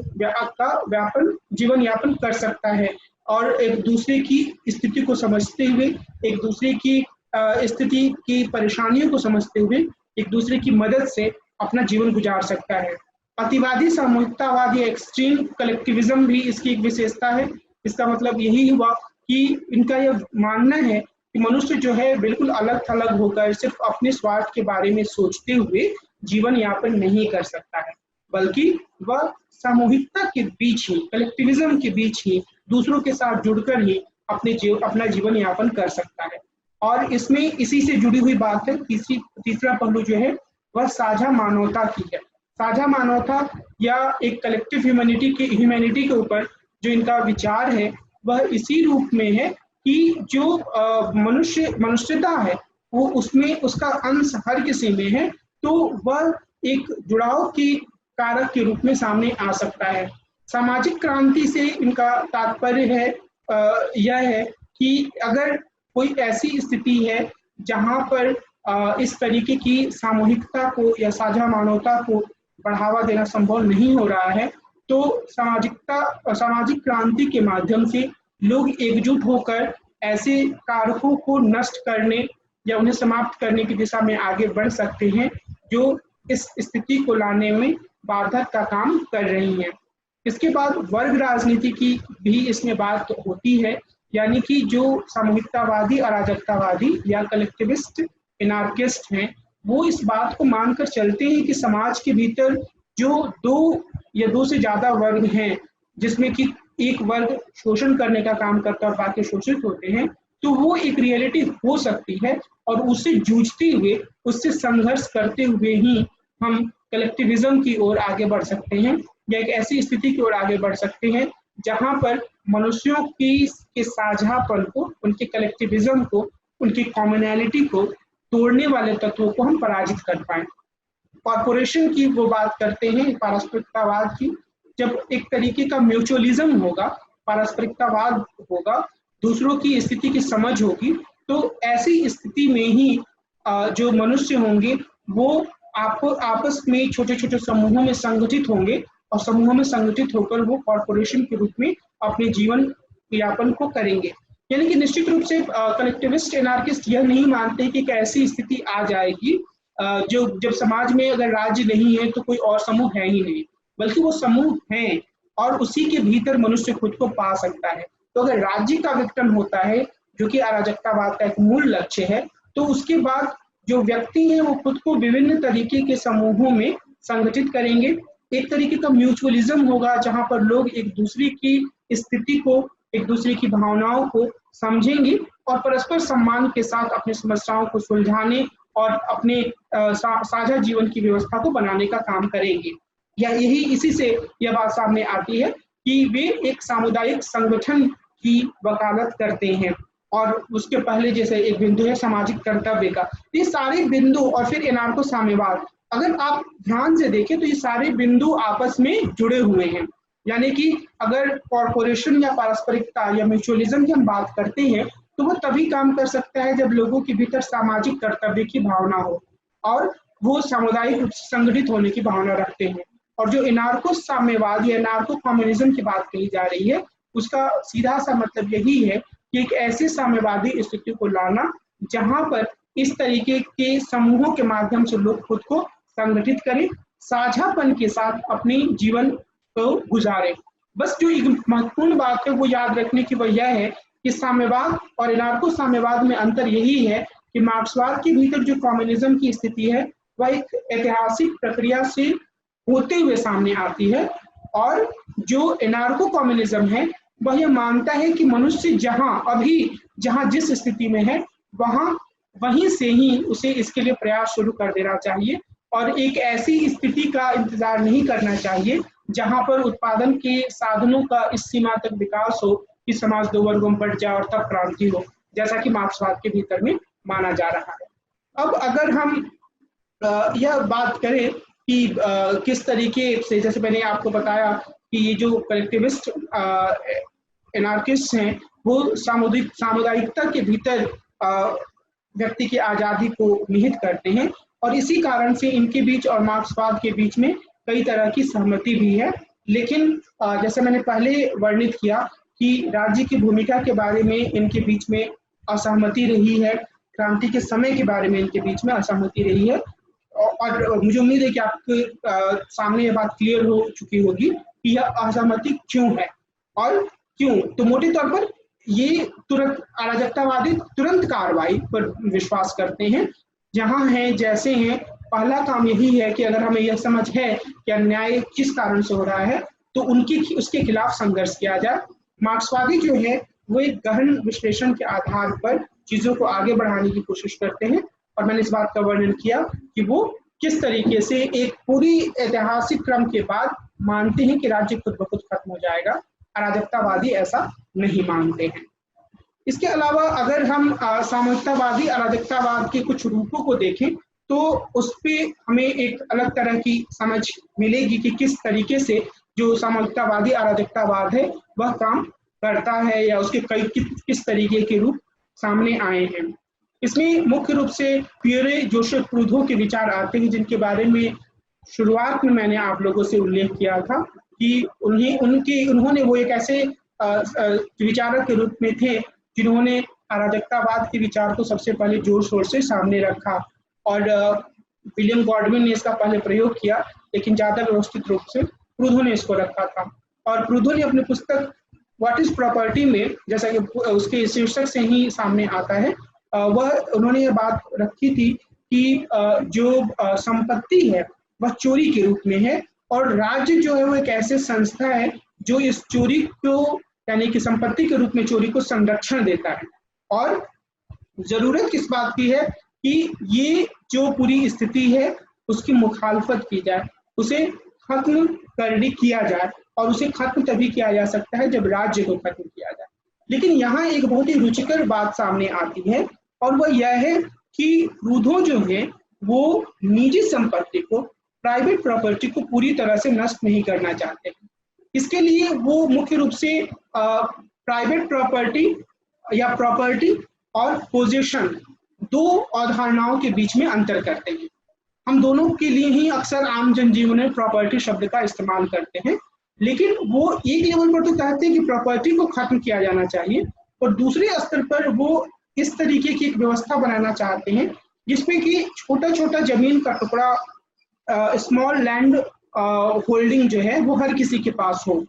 यापन कर सकता है और एक दूसरे की स्थिति को समझते हुए, एक दूसरे की स्थिति की परेशानियों को समझते हुए एक दूसरे की मदद से अपना जीवन गुजार सकता है। अतिवादी सामूहिकतावाद या एक्सट्रीम कलेक्टिविज्म भी इसकी एक विशेषता है। इसका मतलब यही हुआ कि इनका यह मानना है कि मनुष्य जो है बिल्कुल अलग थलग होकर सिर्फ अपने स्वार्थ के बारे में सोचते हुए जीवन यापन नहीं कर सकता है, बल्कि वह सामूहिकता के बीच ही, कलेक्टिविज्म के बीच ही दूसरों के साथ जुड़कर ही अपना जीवन यापन कर सकता है। और इसमें इसी से जुड़ी हुई बात है, तीसरा पहलू जो है वह साझा मानवता की है। साझा मानवता या एक कलेक्टिव ह्यूमैनिटी के ऊपर जो इनका विचार है वह इसी रूप में है कि जो मनुष्यता है वो उसमें उसका अंश हर किसी में है, तो वह एक जुड़ाव की कारक के रूप में सामने आ सकता है। सामाजिक क्रांति से इनका तात्पर्य है यह है कि अगर कोई ऐसी स्थिति है जहां पर इस तरीके की सामूहिकता को या साझा मानवता को बढ़ावा देना संभव नहीं हो रहा है, तो सामाजिक क्रांति के माध्यम से लोग एकजुट होकर ऐसे कारकों को नष्ट करने या उन्हें समाप्त करने की दिशा में आगे बढ़ सकते हैं जो इस स्थिति को लाने में बाधक का काम कर रही हैं। इसके बाद वर्ग राजनीति की भी इसमें बात होती है, यानी कि जो सामूहिकतावादी अराजकतावादी या कलेक्टिविस्ट एनार्किस्ट हैं वो इस बात को मानकर चलते हैं कि समाज के भीतर जो दो या दो से ज्यादा वर्ग हैं, जिसमें कि एक वर्ग शोषण करने का काम करता है और बाकी शोषित होते हैं, तो वो एक रियलिटी हो सकती है और उससे जूझते हुए, उससे संघर्ष करते हुए ही हम कलेक्टिविज्म की ओर आगे बढ़ सकते हैं या एक ऐसी स्थिति की ओर आगे बढ़ सकते हैं जहां पर मनुष्यों के साझापन को, उनके कलेक्टिविज्म को, उनकी कॉमनैलिटी को तोड़ने वाले तत्वों को हम पराजित कर पाए। कॉर्पोरेशन की वो बात करते हैं पारस्परिकतावाद की, जब एक तरीके का म्यूचुअलिज्म होगा, पारस्परिकतावाद होगा, दूसरों की स्थिति की समझ होगी, तो ऐसी स्थिति में ही जो मनुष्य होंगे वो आपस में छोटे छोटे समूहों में संगठित होंगे और समूहों में संगठित होकर वो कॉर्पोरेशन के रूप में अपने जीवन यापन को करेंगे। यानी कि निश्चित रूप से कलेक्टिविस्ट एनार्किस्ट यह नहीं मानते कि एक ऐसी स्थिति आ जाएगी जब समाज में अगर राज्य नहीं है तो कोई और समूह है ही नहीं, बल्कि वो समूह हैं और उसी के भीतर मनुष्य खुद को पा सकता है। तो अगर राज्य का विघटन होता है, जो कि अराजकतावाद का एक मूल लक्ष्य है, तो उसके बाद जो व्यक्ति हैं वो खुद को विभिन्न तरीके के समूहों में संगठित करेंगे। एक तरीके का म्यूचुअलिज्म होगा जहां पर लोग एक दूसरे की स्थिति को, एक दूसरे की भावनाओं को समझेंगे और परस्पर सम्मान के साथ अपनी समस्याओं को सुलझाने और अपने साझा जीवन की व्यवस्था को बनाने का काम करेंगे। या यही इसी से यह बात सामने आती है कि वे एक सामुदायिक संगठन की वकालत करते हैं। और उसके पहले जैसे एक बिंदु है सामाजिक कर्तव्य का, ये सारे बिंदु और फिर एनार्को साम्यवाद, अगर आप ध्यान से देखें तो ये सारे बिंदु आपस में जुड़े हुए हैं। यानी कि अगर कॉर्पोरेशन या पारस्परिकता या म्यूचुअलिज्म की हम बात करते हैं तो वो तभी काम कर सकता है जब लोगों के भीतर सामाजिक कर्तव्य की भावना हो और वो सामुदायिक रूप से संगठित होने की भावना रखते हैं। और जो एनार्को साम्यवाद या एनार्को कम्युनिज्म की बात कही जा रही है, उसका सीधा सा मतलब यही है कि एक ऐसे साम्यवादी स्थिति को लाना जहां पर इस तरीके के समूहों के माध्यम से लोग खुद को संगठित करें, साझापन के साथ अपनी जीवन को गुजारें। बस जो एक महत्वपूर्ण बात है वो याद रखने की वह यह है कि साम्यवाद और एनार्को साम्यवाद में अंतर यही है कि मार्क्सवाद के भीतर जो कम्युनिज्म की स्थिति है वह एक ऐतिहासिक प्रक्रिया से होते हुए सामने आती है, और जो एनार्को कम्युनिज्म है वह यह मानता है कि मनुष्य जहां जिस स्थिति में है वहीं से ही उसे इसके लिए प्रयास शुरू कर देना चाहिए और एक ऐसी स्थिति का इंतजार नहीं करना चाहिए जहां पर उत्पादन के साधनों का इस सीमा तक विकास हो कि समाज दो वर्गों में बढ़ जाए और तब क्रांति हो, जैसा कि मार्क्सवाद के भीतर में माना जा रहा है। अब अगर हम यह बात करें कि किस तरीके से, जैसे मैंने आपको बताया कि ये जो कलेक्टिविस्ट एनार्किस्ट हैं वो सामुदायिकता के भीतर व्यक्ति की आज़ादी को निहित करते हैं और इसी कारण से इनके बीच और मार्क्सवाद के बीच में कई तरह की सहमति भी है। लेकिन जैसे मैंने पहले वर्णित किया कि राज्य की भूमिका के बारे में इनके बीच में असहमति रही है, क्रांति के समय के बारे में इनके बीच में असहमति रही है, और मुझे उम्मीद है कि आपके सामने ये बात क्लियर हो चुकी होगी कि यह असहमति क्यों है और क्यों। तो मोटे तौर पर ये तुरंत अराजकतावादी तुरंत कार्रवाई पर विश्वास करते हैं, जहां हैं जैसे हैं। पहला काम यही है कि अगर हमें यह समझ है कि अन्याय किस कारण से हो रहा है तो उसके खिलाफ संघर्ष किया जाए। मार्क्सवादी जो है वो एक गहन विश्लेषण के आधार पर चीजों को आगे बढ़ाने की कोशिश करते हैं, और मैंने इस बात का वर्णन किया कि वो किस तरीके से एक पूरी ऐतिहासिक क्रम के बाद मानते हैं कि राज्य खुद ब खुद खत्म हो जाएगा। अराजकतावादी ऐसा नहीं मानते हैं। इसके अलावा अगर हम सामूहिकतावादी अराजकतावाद के कुछ रूपों को देखें तो उस पर हमें एक अलग तरह की समझ मिलेगी कि किस तरीके से जो सामूहिकतावादी अराजकतावाद है वह काम करता है या उसके कई किस तरीके के रूप सामने आए हैं। इसमें मुख्य रूप से पियरे जोसेफ प्रूदो के विचार आते हैं, जिनके बारे में शुरुआत में मैंने आप लोगों से उल्लेख किया था कि उन्होंने वो एक ऐसे विचारक के रूप में थे जिन्होंने अराजकतावाद के विचार को सबसे पहले जोर शोर से सामने रखा, और विलियम गॉडविन ने इसका पहले प्रयोग किया लेकिन ज्यादा व्यवस्थित रूप से प्रूदो ने इसको रखा था। और प्रूदो ने अपनी पुस्तक व्हाट इज प्रॉपर्टी में, जैसा कि उसके शीर्षक से ही सामने आता है, उन्होंने ये बात रखी थी कि जो संपत्ति है वह चोरी के रूप में है और राज्य जो है वो एक ऐसे संस्था है जो इस चोरी को, यानी कि संपत्ति के रूप में चोरी को संरक्षण देता है। और जरूरत किस बात की है कि ये जो पूरी स्थिति है उसकी मुखालफत की जाए, उसे खत्म किया जाए, और उसे खत्म तभी किया जा सकता है जब राज्य को खत्म किया जाए। लेकिन यहाँ एक बहुत ही रुचिकर बात सामने आती है, और वह यह है कि प्रूदो जो है वो निजी संपत्ति को, प्राइवेट प्रॉपर्टी को पूरी तरह से नष्ट नहीं करना चाहते हैं। इसके लिए वो मुख्य रूप से प्राइवेट प्रॉपर्टी या प्रॉपर्टी और पोजीशन दो अवधारणाओं के बीच में अंतर करते हैं। हम दोनों के लिए ही अक्सर आम जनजीवन में प्रॉपर्टी शब्द का इस्तेमाल करते हैं, लेकिन वो एक लेवल पर तो कहते हैं कि प्रॉपर्टी को खत्म किया जाना चाहिए, और दूसरे स्तर पर वो इस तरीके की एक व्यवस्था बनाना चाहते हैं जिसमें कि छोटा छोटा जमीन का टुकड़ा, स्मॉल लैंड होल्डिंग जो है वो हर किसी के पास हो,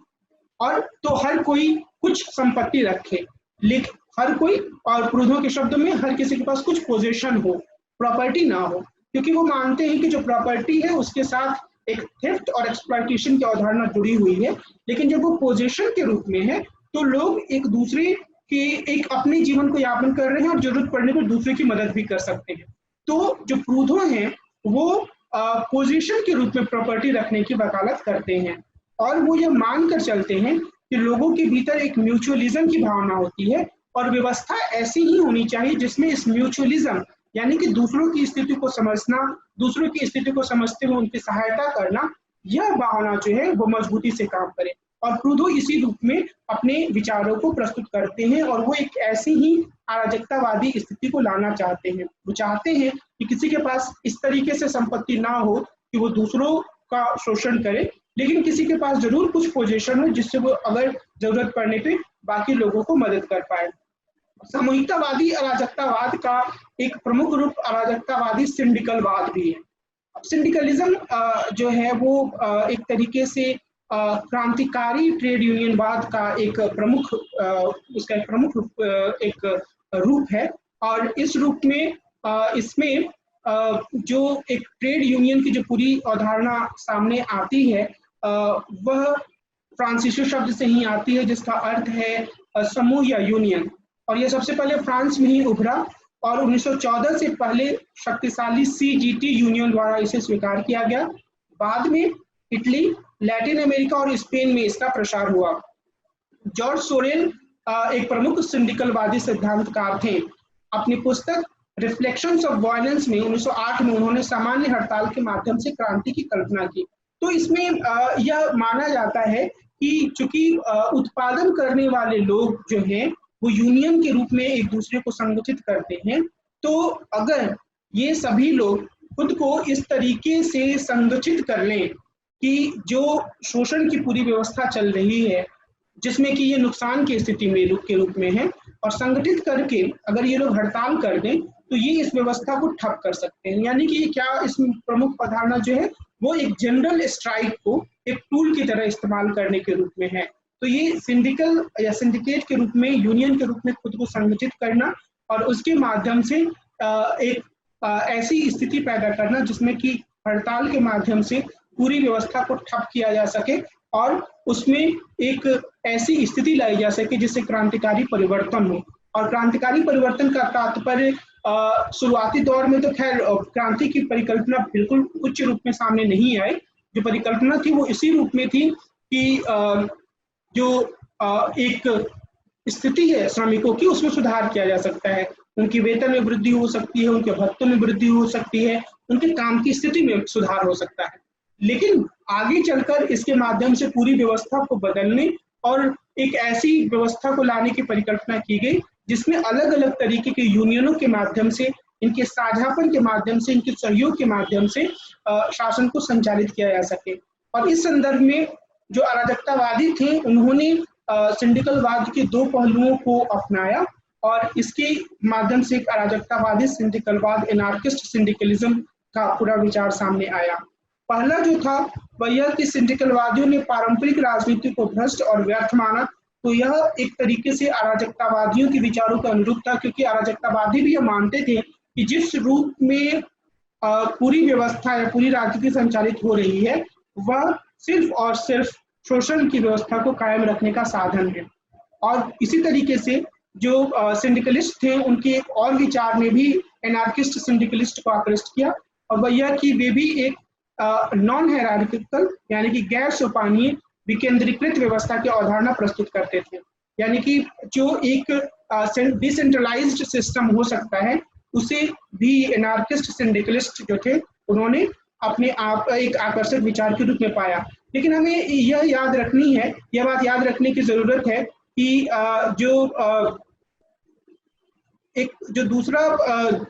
और तो हर कोई कुछ संपत्ति रखे, लेकिन हर कोई, और प्रूदो के शब्दों में हर किसी के पास कुछ पोजीशन हो, प्रॉपर्टी ना हो, क्योंकि वो मानते हैं कि जो प्रॉपर्टी है उसके साथ एक थेफ्ट और एक्सप्लॉइटेशन की अवधारणा जुड़ी हुई है, लेकिन जब वो पोजीशन के रूप में है तो लोग एक दूसरे के एक अपने जीवन को यापन कर रहे हैं और जरूरत पड़ने पर दूसरे की मदद भी कर सकते हैं। तो जो प्रूदो हैं वो पोजीशन के रूप में प्रॉपर्टी रखने की वकालत करते हैं, और वो ये मानकर चलते हैं कि लोगों के भीतर एक म्यूचुअलिज्म की भावना होती है और व्यवस्था ऐसी ही होनी चाहिए जिसमें इस म्यूचुअलिज्म यानी कि दूसरों की स्थिति को समझना, दूसरों की स्थिति को समझते हुए उनकी सहायता करना, यह भावना जो है वो मजबूती से काम करे। और प्रूदो इसी रूप में अपने विचारों को प्रस्तुत करते हैं और वो एक ऐसी ही अराजकतावादी स्थिति को लाना चाहते हैं। वो चाहते हैं कि किसी के पास इस तरीके से संपत्ति ना हो कि वो दूसरों का शोषण करे, लेकिन किसी के पास जरूर कुछ पोजीशन हो जिससे वो अगर जरूरत पड़ने पे बाकी लोगों को मदद कर पाए। सामूहिकतावादी अराजकतावाद का एक प्रमुख रूप अराजकतावादी सिंडिकलवाद भी है। अब सिंडिकलिज्म जो है वो एक तरीके से क्रांतिकारी ट्रेड यूनियनवाद का एक प्रमुख एक रूप है, और इस रूप में इसमें जो एक ट्रेड यूनियन की जो पूरी अवधारणा सामने आती है वह फ्रांसीसी शब्द से ही आती है, जिसका अर्थ है समूह या यूनियन, और यह सबसे पहले फ्रांस में ही उभरा और 1914 से पहले शक्तिशाली CGT यूनियन द्वारा इसे स्वीकार किया गया। बाद में इटली, लैटिन अमेरिका और स्पेन में इसका प्रसार हुआ। जॉर्ज सोरेल एक प्रमुख सिंडिकलवादी सिद्धांतकार थे। अपनी पुस्तक रिफ्लेक्शंस ऑफ वायलेंस में 1908 में उन्होंने सामान्य हड़ताल के माध्यम से क्रांति की कल्पना की। तो इसमें यह माना जाता है कि चूंकि उत्पादन करने वाले लोग जो हैं वो यूनियन के रूप में एक दूसरे को संगठित करते हैं, तो अगर ये सभी लोग खुद को इस तरीके से संगठित कर लें कि जो शोषण की पूरी व्यवस्था चल रही है जिसमें कि ये नुकसान की स्थिति में के रूप में है, और संगठित करके अगर ये लोग हड़ताल कर दें तो ये इस व्यवस्था को ठप कर सकते हैं। यानी कि क्या इसमें प्रमुख अवधारणा जो है वो एक जनरल स्ट्राइक को एक टूल की तरह इस्तेमाल करने के रूप में है। तो ये सिंडिकल या सिंडिकेट के रूप में, यूनियन के रूप में खुद को संगठित करना और उसके माध्यम से एक ऐसी स्थिति पैदा करना जिसमें कि हड़ताल के माध्यम से पूरी व्यवस्था को ठप किया जा सके और उसमें एक ऐसी स्थिति लाई जा सके जिससे क्रांतिकारी परिवर्तन हो। और क्रांतिकारी परिवर्तन का तात्पर्य शुरुआती दौर में तो खैर क्रांति की परिकल्पना बिल्कुल उच्च रूप में सामने नहीं आई। जो परिकल्पना थी वो इसी रूप में थी कि जो एक स्थिति है श्रमिकों की उसमें सुधार किया जा सकता है, उनकी वेतन में वृद्धि हो सकती है, उनके भत्तों में वृद्धि हो सकती है, उनके काम की स्थिति में सुधार हो सकता है। लेकिन आगे चलकर इसके माध्यम से पूरी व्यवस्था को बदलने और एक ऐसी व्यवस्था को लाने की परिकल्पना की गई जिसमें अलग अलग तरीके के यूनियनों के माध्यम से, इनके साझापन के माध्यम से, इनके सहयोग के माध्यम से शासन को संचालित किया जा सके। और इस संदर्भ में जो अराजकतावादी थे उन्होंने सिंडिकलवाद के दो पहलुओं को अपनाया और इसके माध्यम से एक अराजकतावादी सिंडिकलवाद, एनार्किस्ट सिंडिकलिज्म का पूरा विचार सामने आया। पहला जो था वह यह कि सिंडिकलवादियों ने पारंपरिक राजनीति को भ्रष्ट और व्यर्थ माना। तो यह एक तरीके से अराजकतावादियों के विचारों का अनुरूप था, क्योंकि अराजकतावादी भी यह मानते थे कि जिस रूप में पूरी व्यवस्था या पूरी राजनीति संचालित हो रही है वह सिर्फ और सिर्फ शोषण की व्यवस्था को कायम रखने का साधन है। और इसी तरीके से जो सिंडिकलिस्ट थे उनके एक और विचार ने भी एनार्किस्ट सिंडिकलिस्ट को आकृष्ट किया, और वह यह कि वे भी एक नॉन हायरार्किकल यानी कि गैर सोपानीय विकेंद्रीकृत व्यवस्था की अवधारणा प्रस्तुत करते थे। यानी कि जो एक डिसेंट्रलाइज्ड सिस्टम हो सकता है उसे भी एनार्किस्ट सिंडिकलिस्ट जो थे उन्होंने अपने आप एक आकर्षक विचार के रूप में पाया। लेकिन हमें यह याद रखनी है, यह बात याद रखने की जरूरत है कि जो दूसरा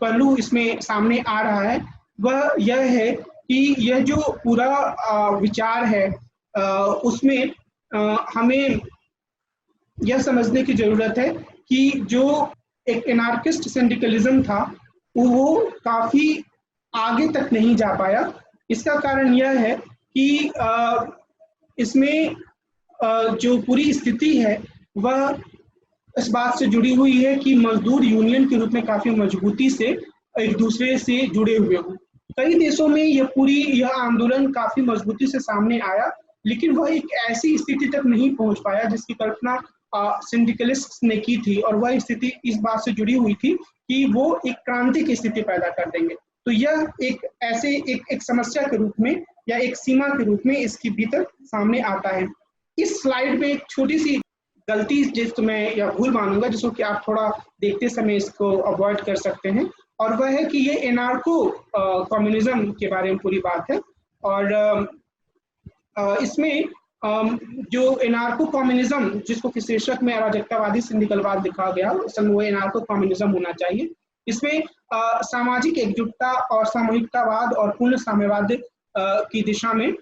पहलू इसमें सामने आ रहा है वह यह है कि यह जो पूरा विचार है उसमें हमें यह समझने की जरूरत है कि जो एक एनार्किस्ट सिंडिकलिज्म था वो काफी आगे तक नहीं जा पाया। इसका कारण यह है कि इसमें जो पूरी स्थिति है वह इस बात से जुड़ी हुई है कि मजदूर यूनियन के रूप में काफी मजबूती से एक दूसरे से जुड़े हुए हों। कई देशों में यह आंदोलन काफी मजबूती से सामने आया, लेकिन वह एक ऐसी स्थिति तक नहीं पहुंच पाया जिसकी कल्पना सिंडिकलिस्ट ने की थी, और वह स्थिति इस बात से जुड़ी हुई थी कि वो एक क्रांति की स्थिति पैदा कर देंगे। तो यह एक समस्या के रूप में या एक सीमा के रूप में इसके भीतर सामने आता है। इस स्लाइड में एक छोटी सी गलती जिसको मैं या भूल मानूंगा, जिसको कि आप थोड़ा देखते समय इसको अवॉइड कर सकते हैं, और वह है कि ये एनार्को कम्युनिज्म के बारे में पूरी बात है। और इसमें जो एनार्को कम्युनिज्म जिसको कि शीर्षक में अराजकतावादी सिंडिकलवाद लिखा गया, असल में वो एनार्को कम्युनिज्म होना चाहिए। इसमें सामाजिक एकजुटता और सामूहिकतावाद और पूर्ण साम्यवाद की दिशा में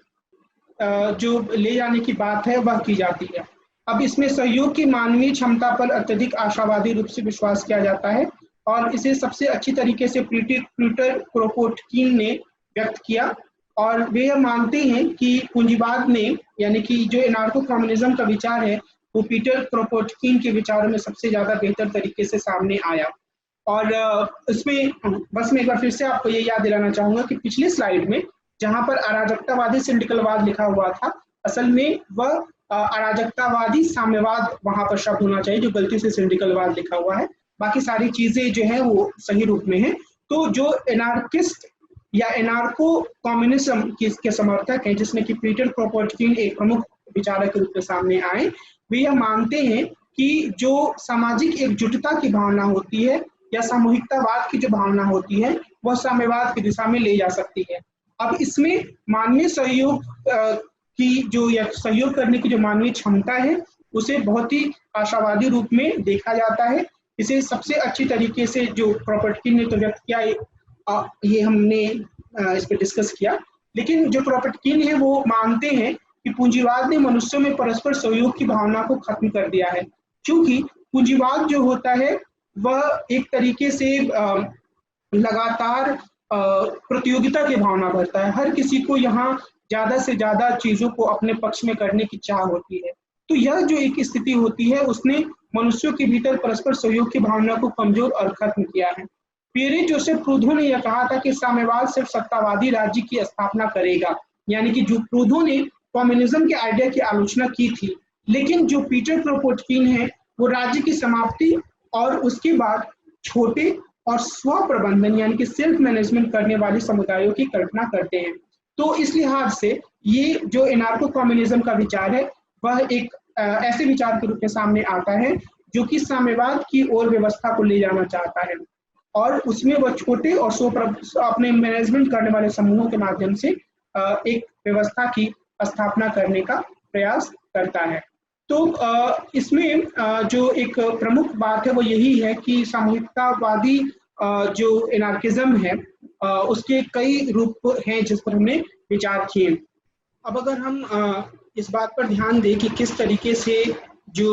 जो ले जाने की बात है वह की जाती है। अब इसमें सहयोग की मानवीय क्षमता पर अत्यधिक आशावादी रूप से विश्वास किया जाता है, और इसे सबसे अच्छी तरीके से पीटर क्रोपोटकिन ने व्यक्त किया। और वे यह मानते हैं कि पूंजीवाद ने, यानी कि जो एनार्को कम्युनिज्म का विचार है, वो पीटर क्रोपोटकिन के विचारों में सबसे ज्यादा बेहतर तरीके से सामने आया। और इसमें बस मैं एक बार फिर से आपको ये याद दिलाना चाहूंगा कि पिछले स्लाइड में जहां पर अराजकतावादी सिंडिकलवाद लिखा हुआ था, असल में वह अराजकतावादी साम्यवाद वहां पर शब्द होना चाहिए, जो गलती से सिंडिकलवाद लिखा हुआ है। बाकी सारी चीजें जो है वो सही रूप में है। तो जो एनार्किस्ट या एनार्को कम्युनिज्म के समर्थक हैं, जिसमें कि पीटर क्रोपोटकिन एक प्रमुख विचारक के रूप में सामने आए, वे यह मानते हैं कि जो सामाजिक एकजुटता की भावना होती है या सामूहिकतावाद की जो भावना होती है, वह साम्यवाद की दिशा में ले जा सकती है। अब इसमें मानवीय सहयोग की जो या सहयोग करने की जो मानवीय क्षमता है, उसे बहुत ही आशावादी रूप में देखा जाता है। इसे सबसे अच्छी तरीके से जो क्रोपोटकिन ने तो व्यक्त किया, ये हमने इस पर डिस्कस किया। लेकिन जो क्रोपोटकिन है वो मानते हैं कि पूंजीवाद ने मनुष्यों में परस्पर सहयोग की भावना को खत्म कर दिया है, क्योंकि पूंजीवाद जो होता है वह एक तरीके से लगातार प्रतियोगिता की भावना भरता है। हर किसी को यहाँ ज्यादा से ज्यादा चीजों को अपने पक्ष में करने की चाह होती है। तो यह जो एक स्थिति होती है, उसने मनुष्यों के भीतर परस्पर सहयोग की भावना को कमजोर और खत्म किया है। पियरे जोसेफ प्रूदो ने यह कहा था कि साम्यवाद सिर्फ सत्तावादी राज्य की स्थापना करेगा, यानी कि जो प्रूदो ने कम्युनिज्म के आइडिया की आलोचना की थी, लेकिन जो पीटर क्रोपोटकिन है वो राज्य की समाप्ति और उसके बाद छोटे और स्व प्रबंधन यानी कि सेल्फ मैनेजमेंट करने वाले समुदायों की कल्पना करते हैं। तो इस लिहाज से ये जो एनार्को कम्युनिज्म का विचार है वह एक ऐसे विचार के रूप में सामने आता है जो कि साम्यवाद की ओर व्यवस्था को ले जाना चाहता है, और उसमें वह छोटे और अपने मैनेजमेंट करने वाले समूहों के माध्यम से एक व्यवस्था की स्थापना करने का प्रयास करता है। तो इसमें जो एक प्रमुख बात है वो यही है कि सामूहिकतावादी जो एनार्किज्म है उसके कई रूप हैं जिस पर हमने विचार किए। अब अगर हम इस बात पर ध्यान दें कि किस तरीके से जो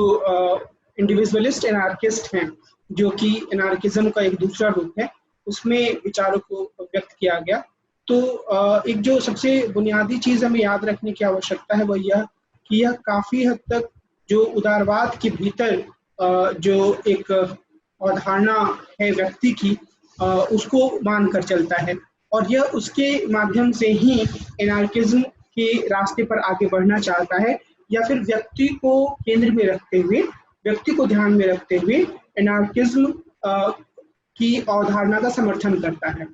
इंडिविजुअलिस्ट एनार्किस्ट हैं, जो कि एनार्किज्म का एक दूसरा रूप है, उसमें विचारों को व्यक्त किया गया, तो एक जो सबसे बुनियादी चीज हमें याद रखने की आवश्यकता है वह यह कि यह काफी हद तक जो उदारवाद के भीतर जो एक अवधारणा है व्यक्ति की, उसको मानकर चलता है, और यह उसके माध्यम से ही एनार्किज्म के रास्ते पर आगे बढ़ना चाहता है, या फिर व्यक्ति को केंद्र में रखते हुए, व्यक्ति को ध्यान में रखते हुए एनार्किज्म की अवधारणा का समर्थन करता है।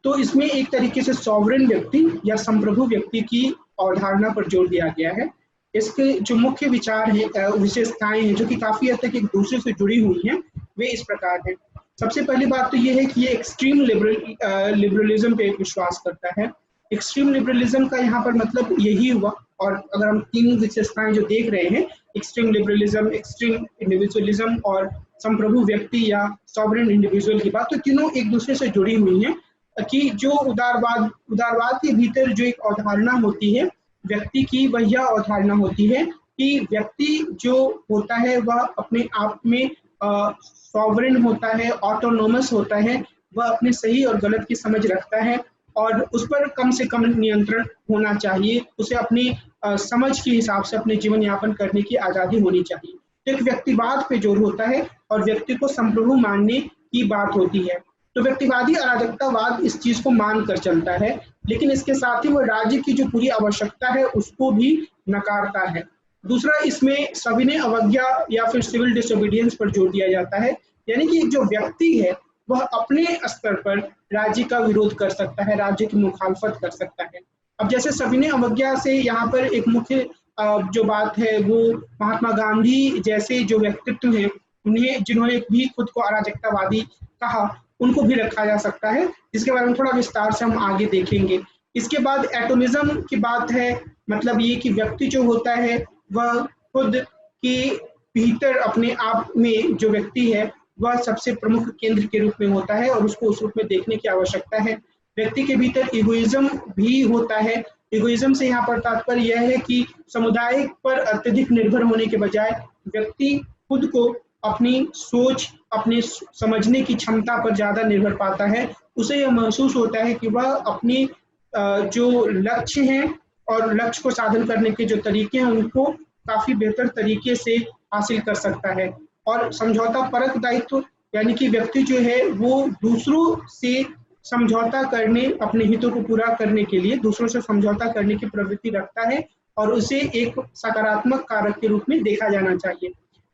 तो इसमें एक तरीके से सॉवरेन व्यक्ति या संप्रभु व्यक्ति की अवधारणा पर जोर दिया गया है। इसके जो मुख्य विचार है, विशेषताएं हैं जो कि काफी हद तक एक दूसरे से जुड़ी हुई हैं, वे इस प्रकार हैं। सबसे पहली बात तो ये है कि ये एक्सट्रीम लिबरलिज्म पे विश्वास करता है। एक्सट्रीम लिबरलिज्म का यहाँ पर मतलब यही हुआ, और अगर हम तीन विशेषताएं जो देख रहे हैं, एक्सट्रीम लिबरलिज्म, एक्सट्रीम इंडिविजुअलिज्म और संप्रभु व्यक्ति या सॉवरेन इंडिविजुअल की बात, तो तीनों एक दूसरे से जुड़ी हुई हैं कि जो उदारवाद के भीतर जो एक अवधारणा होती है व्यक्ति की, वह यह अवधारणा होती है कि व्यक्ति जो होता है वह अपने आप में सॉवरेन होता है, ऑटोनोमस होता है, वह अपने सही और गलत की समझ रखता है और उस पर कम से कम नियंत्रण होना चाहिए। उसे अपनी समझ के हिसाब से अपने जीवन यापन करने की आज़ादी होनी चाहिए। तो एक व्यक्तिवाद पे जोर होता है और व्यक्ति को संप्रभु मानने की बात होती है। तो व्यक्तिवादी अराजकतावाद इस चीज को मान कर चलता है, लेकिन इसके साथ ही वो राज्य की जो पूरी आवश्यकता है उसको भी नकारता है। दूसरा, इसमें सविनय अवज्ञा या फिर सिविल डिसोबीडियंस पर जोर दिया जाता है, यानी कि जो व्यक्ति है वह अपने स्तर पर राज्य का विरोध कर सकता है, राज्य की मुखालफत कर सकता है। अब जैसे सविनय अवज्ञा से यहाँ पर एक मुख्य जो बात है वो महात्मा गांधी जैसे जो व्यक्तित्व हैं उन्हें, जिन्होंने भी खुद को अराजकतावादी कहा, उनको भी रखा जा सकता है, जिसके बारे में थोड़ा विस्तार से हम आगे देखेंगे। इसके बाद एटोमिज्म की बात है, मतलब ये कि व्यक्ति जो होता है वह खुद के भीतर अपने आप में जो व्यक्ति है वह सबसे प्रमुख केंद्र के रूप में होता है और उसको उस रूप में देखने की आवश्यकता है। व्यक्ति के भीतर इगोइज्म भी होता है। इगोइज्म से यहाँ पर तात्पर्य यह है कि समुदाय पर अत्यधिक निर्भर होने के बजाय व्यक्ति खुद को अपनी सोच, अपने समझने की क्षमता पर ज्यादा निर्भर पाता है। उसे यह महसूस होता है कि वह अपनी जो लक्ष्य हैं और लक्ष्य को साधन करने के जो तरीके हैं उनको काफी बेहतर तरीके से हासिल कर सकता है। और समझौता परक दायित्व, यानी कि व्यक्ति जो है वो दूसरों से समझौता करने, अपने हितों को पूरा करने के लिए दूसरों से समझौता करने की प्रवृत्ति रखता है और उसे एक सकारात्मक कारक के रूप में देखा जाना चाहिए।